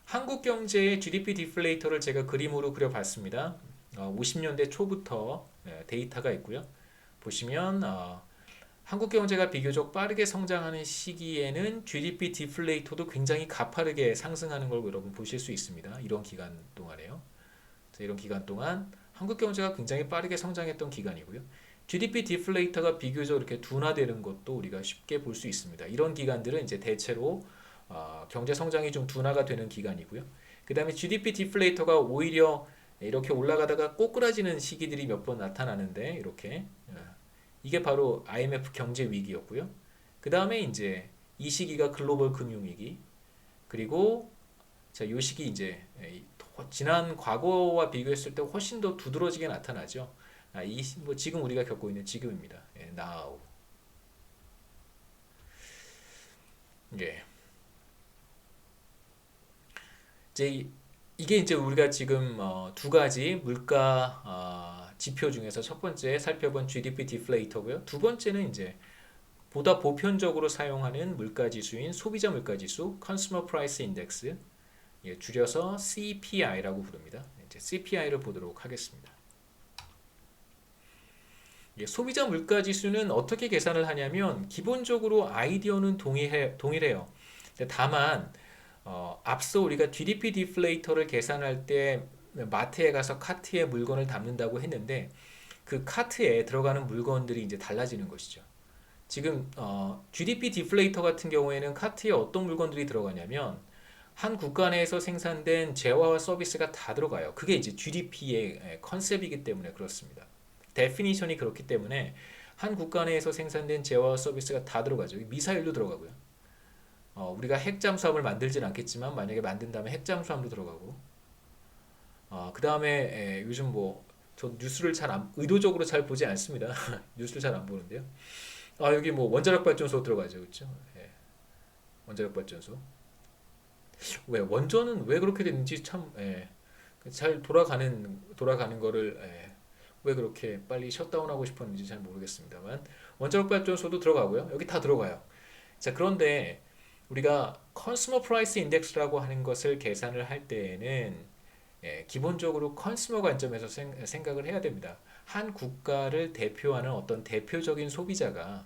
한국 경제의 GDP 디플레이터를 제가 그림으로 그려봤습니다. 50년대 초부터 데이터가 있고요. 보시면 한국 경제가 비교적 빠르게 성장하는 시기에는 GDP 디플레이터도 굉장히 가파르게 상승하는 걸 여러분 보실 수 있습니다. 이런 기간 동안에요. 이런 기간 동안 한국 경제가 굉장히 빠르게 성장했던 기간이고요. GDP 디플레이터가 비교적 이렇게 둔화되는 것도 우리가 쉽게 볼 수 있습니다. 이런 기간들은 이제 대체로 경제 성장이 좀 둔화가 되는 기간이고요. 그 다음에 GDP 디플레이터가 오히려 이렇게 올라가다가 꼬꾸라지는 시기들이 몇 번 나타나는데 이렇게 이게 바로 IMF 경제 위기였고요. 그 다음에 이제 이 시기가 글로벌 금융 위기, 그리고 이 시기 이제 지난 과거와 비교했을 때 훨씬 더 두드러지게 나타나죠. 뭐 지금 우리가 겪고 있는 지금입니다. now. 이게 이제 우리가 지금 두 가지 물가 지표 중에서 첫 번째 살펴본 GDP 디플레이터고요. 두 번째는 이제 보다 보편적으로 사용하는 물가 지수인 소비자 물가 지수, Consumer Price Index, 줄여서 CPI라고 부릅니다. 이제 CPI를 보도록 하겠습니다. 소비자 물가 지수는 어떻게 계산을 하냐면 기본적으로 아이디어는 동일해요. 다만 앞서 우리가 GDP 디플레이터를 계산할 때 마트에 가서 카트에 물건을 담는다고 했는데 그 카트에 들어가는 물건들이 이제 달라지는 것이죠. 지금 GDP 디플레이터 같은 경우에는 카트에 어떤 물건들이 들어가냐면 한 국가 내에서 생산된 재화와 서비스가 다 들어가요. 그게 이제 GDP의 컨셉이기 때문에 그렇습니다. 데피니션이 그렇기 때문에 한 국가 내에서 생산된 재화와 서비스가 다 들어가죠. 미사일도 들어가고요. 우리가 핵 잠수함을 만들진 않겠지만 만약에 만든다면 핵 잠수함도 들어가고 그 다음에 요즘 뭐 전 뉴스를 의도적으로 잘 보지 않습니다. 뉴스를 잘 안 보는데요. 여기 뭐 원자력 발전소 들어가죠, 그렇죠? 예, 원자력 발전소. 왜 원전은 왜 그렇게 됐는지 참 잘 돌아가는 거를 왜 그렇게 빨리 셧다운하고 싶었는지 잘 모르겠습니다만 원자력 발전소도 들어가고요. 여기 다 들어가요. 자, 그런데 우리가 컨슈머 프라이스 인덱스라고 하는 것을 계산을 할 때에는 기본적으로 컨슈머 관점에서 생각을 해야 됩니다. 한 국가를 대표하는 어떤 대표적인 소비자가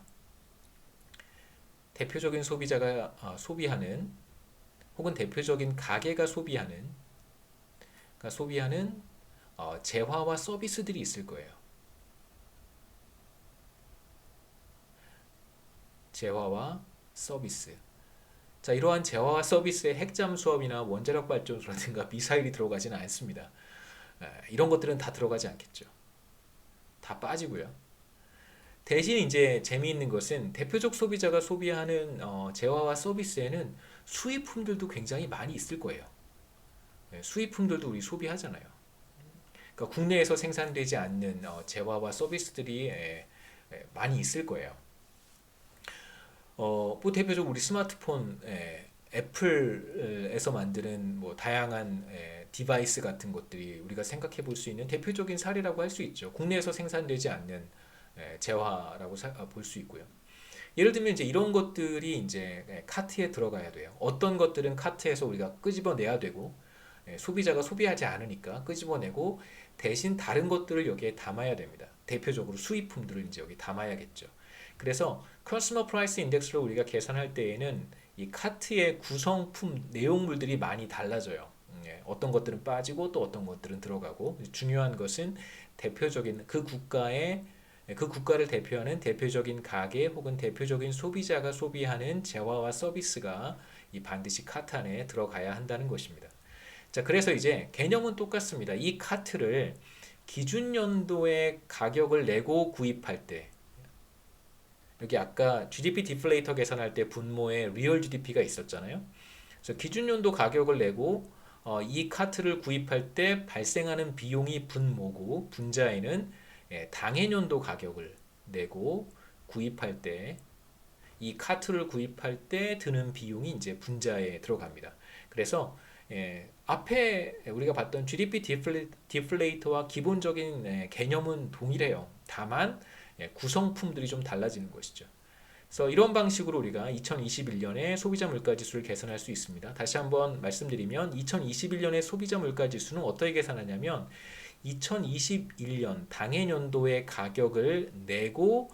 소비하는 혹은 대표적인 가게가 소비하는 재화와 서비스들이 있을 거예요. 재화와 서비스. 자, 이러한 재화와 서비스에 핵잠 수업이나 원자력 발전소라든가 미사일이 들어가지는 않습니다. 이런 것들은 다 들어가지 않겠죠. 다 빠지고요. 대신 이제 재미있는 것은 대표적 소비자가 소비하는 재화와 서비스에는 수입품들도 굉장히 많이 있을 거예요. 수입품들도 우리 소비하잖아요. 그러니까 국내에서 생산되지 않는 재화와 서비스들이 많이 있을 거예요. 뭐 대표적으로 우리 스마트폰 애플에서 만드는 뭐 다양한 디바이스 같은 것들이 우리가 생각해 볼 수 있는 대표적인 사례라고 할 수 있죠. 국내에서 생산되지 않는 재화라고 볼 수 있고요. 예를 들면 이제 이런 것들이 이제 카트에 들어가야 돼요. 어떤 것들은 카트에서 우리가 끄집어내야 되고 소비자가 소비하지 않으니까 끄집어내고 대신 다른 것들을 여기에 담아야 됩니다. 대표적으로 수입품들을 이제 여기 담아야겠죠. 그래서 컨슈머 프라이스 인덱스를 우리가 계산할 때에는 이 카트의 구성품 내용물들이 많이 달라져요. 어떤 것들은 빠지고 또 어떤 것들은 들어가고 중요한 것은 대표적인 그 국가를 대표하는 대표적인 가게 혹은 대표적인 소비자가 소비하는 재화와 서비스가 이 반드시 카트 안에 들어가야 한다는 것입니다. 자, 그래서 이제 개념은 똑같습니다. 이 카트를 기준 연도의 가격을 내고 구입할 때 여기 아까 GDP 디플레이터 계산할 때 분모에 리얼 GDP가 있었잖아요. 그래서 기준 연도 가격을 내고 이 카트를 구입할 때 발생하는 비용이 분모고 분자에는 당해년도 가격을 내고 구입할 때 이 카트를 구입할 때 드는 비용이 이제 분자에 들어갑니다. 그래서 앞에 우리가 봤던 GDP 디플레이터와 기본적인 개념은 동일해요. 다만 구성품들이 좀 달라지는 것이죠. 그래서 이런 방식으로 우리가 2021년에 소비자 물가 지수를 계산할 수 있습니다. 다시 한번 말씀드리면 2021년의 소비자 물가 지수는 어떻게 계산하냐면 2021년 당해년도의 가격을 내고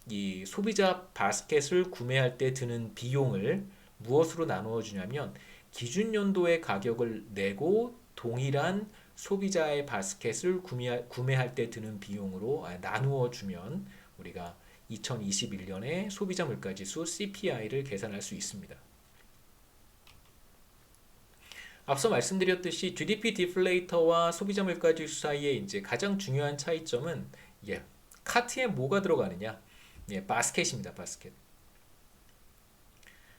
이 소비자 바스켓을 구매할 때 드는 비용을 무엇으로 나누어 주냐면 기준 연도의 가격을 내고 동일한 소비자의 바스켓을 구매할 때 드는 비용으로 나누어 주면 우리가 2021년에 소비자 물가지수 CPI를 계산할 수 있습니다. 앞서 말씀드렸듯이 GDP 디플레이터와 소비자 물가지수 사이에 이제 가장 중요한 차이점은 카트에 뭐가 들어가느냐, 바스켓입니다. 바스켓.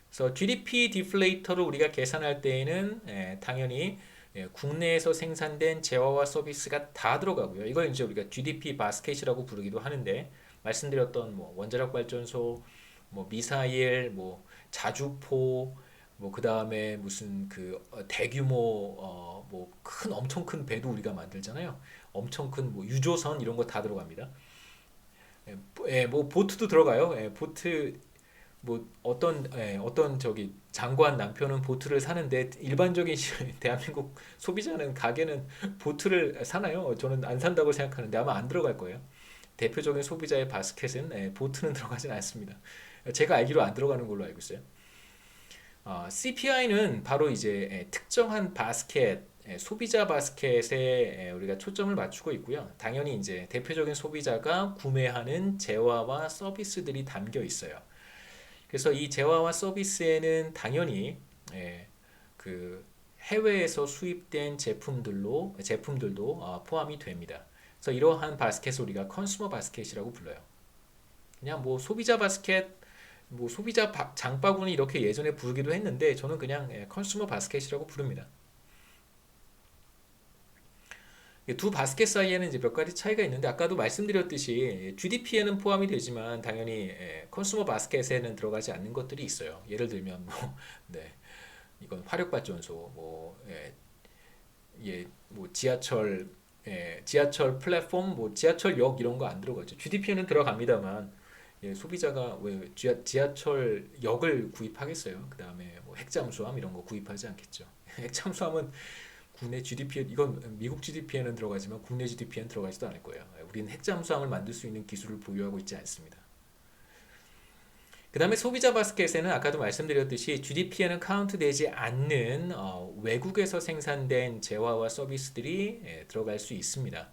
그래서 GDP 디플레이터를 우리가 계산할 때에는 당연히 국내에서 생산된 재화와 서비스가 다 들어가고요. 이걸 이제 우리가 GDP 바스켓이라고 부르기도 하는데 말씀드렸던 뭐 원자력 발전소, 뭐 미사일, 뭐 자주포, 뭐 그다음에 무슨 그 대규모 뭐 엄청 큰 배도 우리가 만들잖아요. 엄청 큰 뭐 유조선 이런 거 다 들어갑니다. 뭐 보트도 들어가요. 보트 뭐 어떤 저기 장관 남편은 보트를 사는데 일반적인 대한민국 소비자는 가게는 보트를 사나요? 저는 안 산다고 생각하는데 아마 안 들어갈 거예요. 대표적인 소비자의 바스켓은 보트는 들어가진 않습니다. 제가 알기로 안 들어가는 걸로 알고 있어요. CPI는 바로 이제 특정한 바스켓, 소비자 바스켓에 우리가 초점을 맞추고 있고요. 당연히 이제 대표적인 소비자가 구매하는 재화와 서비스들이 담겨 있어요. 그래서 이 재화와 서비스에는 당연히 그 해외에서 수입된 제품들도 포함이 됩니다. 그래서 이러한 바스켓을 우리가 컨슈머 바스켓이라고 불러요. 그냥 뭐 소비자 바스켓, 뭐 소비자 장바구니 이렇게 예전에 부르기도 했는데 저는 그냥 컨슈머 바스켓이라고 부릅니다. 두 바스켓 사이에는 이제 몇 가지 차이가 있는데 아까도 말씀드렸듯이 GDP에는 포함이 되지만 당연히 컨슈머 바스켓에는 들어가지 않는 것들이 있어요. 예를 들면 뭐 네, 이건 화력 발전소 뭐 지하철 플랫폼 뭐 지하철역 이런 거 안 들어가죠. GDP에는 들어갑니다만 소비자가 왜 지하철역을 구입하겠어요? 그다음에 뭐 핵잠수함 이런 거 구입하지 않겠죠. 핵잠수함은 국내 GDP 이건 미국 GDP에는 들어가지만 국내 GDP에는 들어가지도 않을 거예요. 우리는 핵잠수함을 만들 수 있는 기술을 보유하고 있지 않습니다. 그 다음에 소비자 바스켓에는 아까도 말씀드렸듯이 GDP에는 카운트되지 않는 외국에서 생산된 재화와 서비스들이 들어갈 수 있습니다.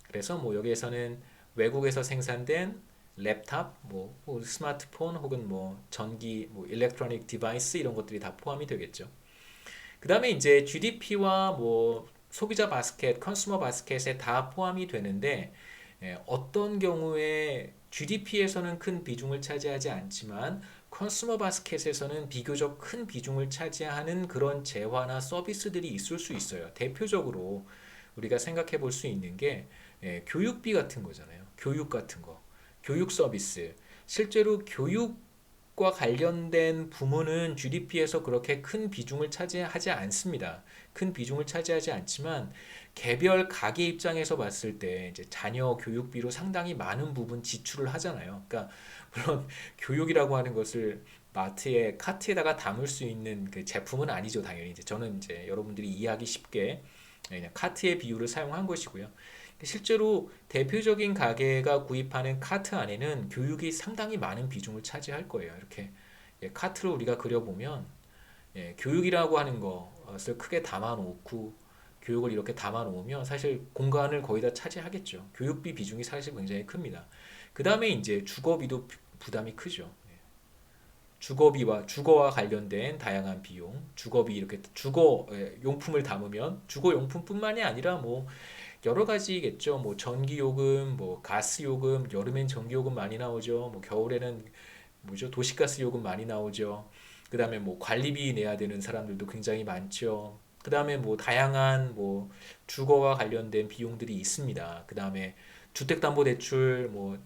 그래서 뭐 여기에서는 외국에서 생산된 랩탑, 뭐 스마트폰 혹은 뭐 전기, 뭐 일렉트로닉 디바이스 이런 것들이 다 포함이 되겠죠. 그 다음에 이제 GDP와 뭐 소비자 바스켓, 컨슈머 바스켓에 다 포함이 되는데 어떤 경우에 GDP에서는 큰 비중을 차지하지 않지만 컨슈머 바스켓에서는 비교적 큰 비중을 차지하는 그런 재화나 서비스들이 있을 수 있어요. 대표적으로 우리가 생각해 볼 수 있는 게 교육비 같은 거잖아요. 교육 같은 거. 교육 서비스. 실제로 교육과 관련된 부문은 GDP에서 그렇게 큰 비중을 차지하지 않습니다. 큰 비중을 차지하지 않지만 개별 가게 입장에서 봤을 때 이제 자녀 교육비로 상당히 많은 부분 지출을 하잖아요. 그러니까 물론 교육이라고 하는 것을 마트에 카트에다가 담을 수 있는 그 제품은 아니죠, 당연히. 이제 저는 이제 여러분들이 이해하기 쉽게 그냥 카트의 비유를 사용한 것이고요. 실제로 대표적인 가게가 구입하는 카트 안에는 교육이 상당히 많은 비중을 차지할 거예요. 이렇게 카트를 우리가 그려보면 교육이라고 하는 것을 크게 담아 놓고 교육을 이렇게 담아 놓으면 사실 공간을 거의 다 차지하겠죠. 교육비 비중이 사실 굉장히 큽니다. 그 다음에 이제 주거비도 부담이 크죠. 주거와 관련된 다양한 비용, 주거비 이렇게 주거 용품을 담으면 주거 용품뿐만이 아니라 뭐 여러 가지겠죠. 뭐 전기요금, 뭐 가스요금, 여름엔 전기요금 많이 나오죠. 뭐 겨울에는 뭐죠? 도시가스 요금 많이 나오죠. 그다음에 뭐 관리비 내야 되는 사람들도 굉장히 많죠. 그다음에 뭐 다양한 뭐 주거와 관련된 비용들이 있습니다. 그다음에 주택담보대출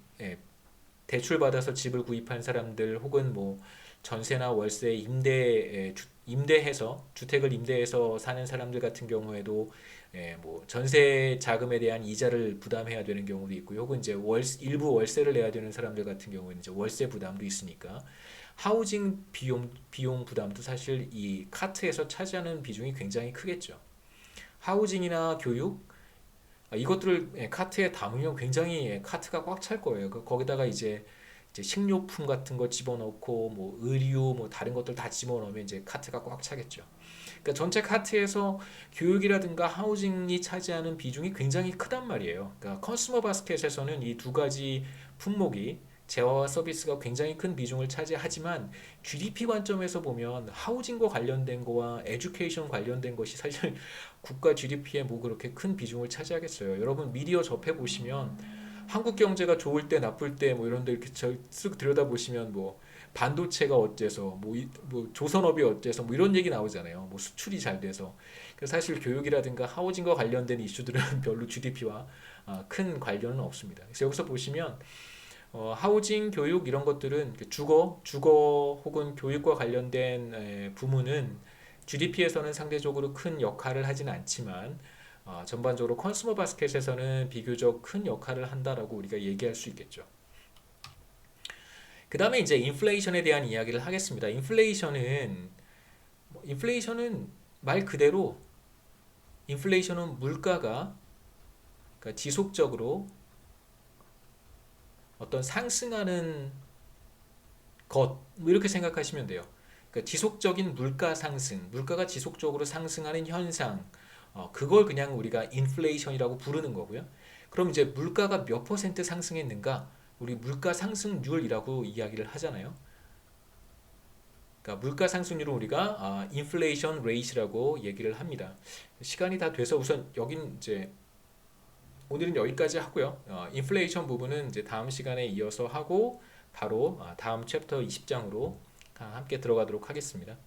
대출 받아서 집을 구입한 사람들 혹은 뭐 전세나 월세 임대해서 주택을 임대해서 사는 사람들 같은 경우에도 뭐 전세 자금에 대한 이자를 부담해야 되는 경우도 있고 혹은 이제 일부 월세를 내야 되는 사람들 같은 경우에는 이제 월세 부담도 있으니까 하우징 비용 부담도 사실 이 카트에서 차지하는 비중이 굉장히 크겠죠. 하우징이나 교육 이것들을 카트에 담으면 굉장히 카트가 꽉 찰 거예요. 거기다가 이제 식료품 같은 거 집어넣고 뭐 의류 뭐 다른 것들 다 집어넣으면 이제 카트가 꽉 차겠죠. 그러니까 전체 카트에서 교육이라든가 하우징이 차지하는 비중이 굉장히 크단 말이에요. 그러니까 컨슈머 바스켓에서는 이 두 가지 품목이 재화와 서비스가 굉장히 큰 비중을 차지하지만 GDP 관점에서 보면 하우징과 관련된 거와 에듀케이션 관련된 것이 사실 국가 GDP에 뭐 그렇게 큰 비중을 차지하겠어요. 여러분 미디어 접해 보시면 한국 경제가 좋을 때 나쁠 때 뭐 이런 데 이렇게 쓱 들여다 보시면 뭐 반도체가 어째서 뭐 조선업이 어째서 뭐 이런 얘기 나오잖아요. 뭐 수출이 잘 돼서. 그래서 사실 교육이라든가 하우징과 관련된 이슈들은 별로 GDP와 큰 관련은 없습니다. 그래서 여기서 보시면 하우징, 교육 이런 것들은 주거 혹은 교육과 관련된 부문은 GDP에서는 상대적으로 큰 역할을 하진 않지만 전반적으로 컨슈머 바스켓에서는 비교적 큰 역할을 한다라고 우리가 얘기할 수 있겠죠. 그 다음에 이제 인플레이션에 대한 이야기를 하겠습니다. 인플레이션은 말 그대로 인플레이션은 물가가 그러니까 지속적으로 어떤 상승하는 뭐 이렇게 생각하시면 돼요. 그러니까 지속적인 물가 상승, 물가가 지속적으로 상승하는 현상, 그걸 그냥 우리가 인플레이션이라고 부르는 거고요. 그럼 이제 물가가 몇 퍼센트 상승했는가? 우리 물가 상승률이라고 이야기를 하잖아요. 그러니까 물가 상승률을 우리가 인플레이션 레이트라고 얘기를 합니다. 시간이 다 돼서 우선 여긴 이제 오늘은 여기까지 하고요. 인플레이션 부분은 이제 다음 시간에 이어서 하고 바로 다음 챕터 20장으로 함께 들어가도록 하겠습니다.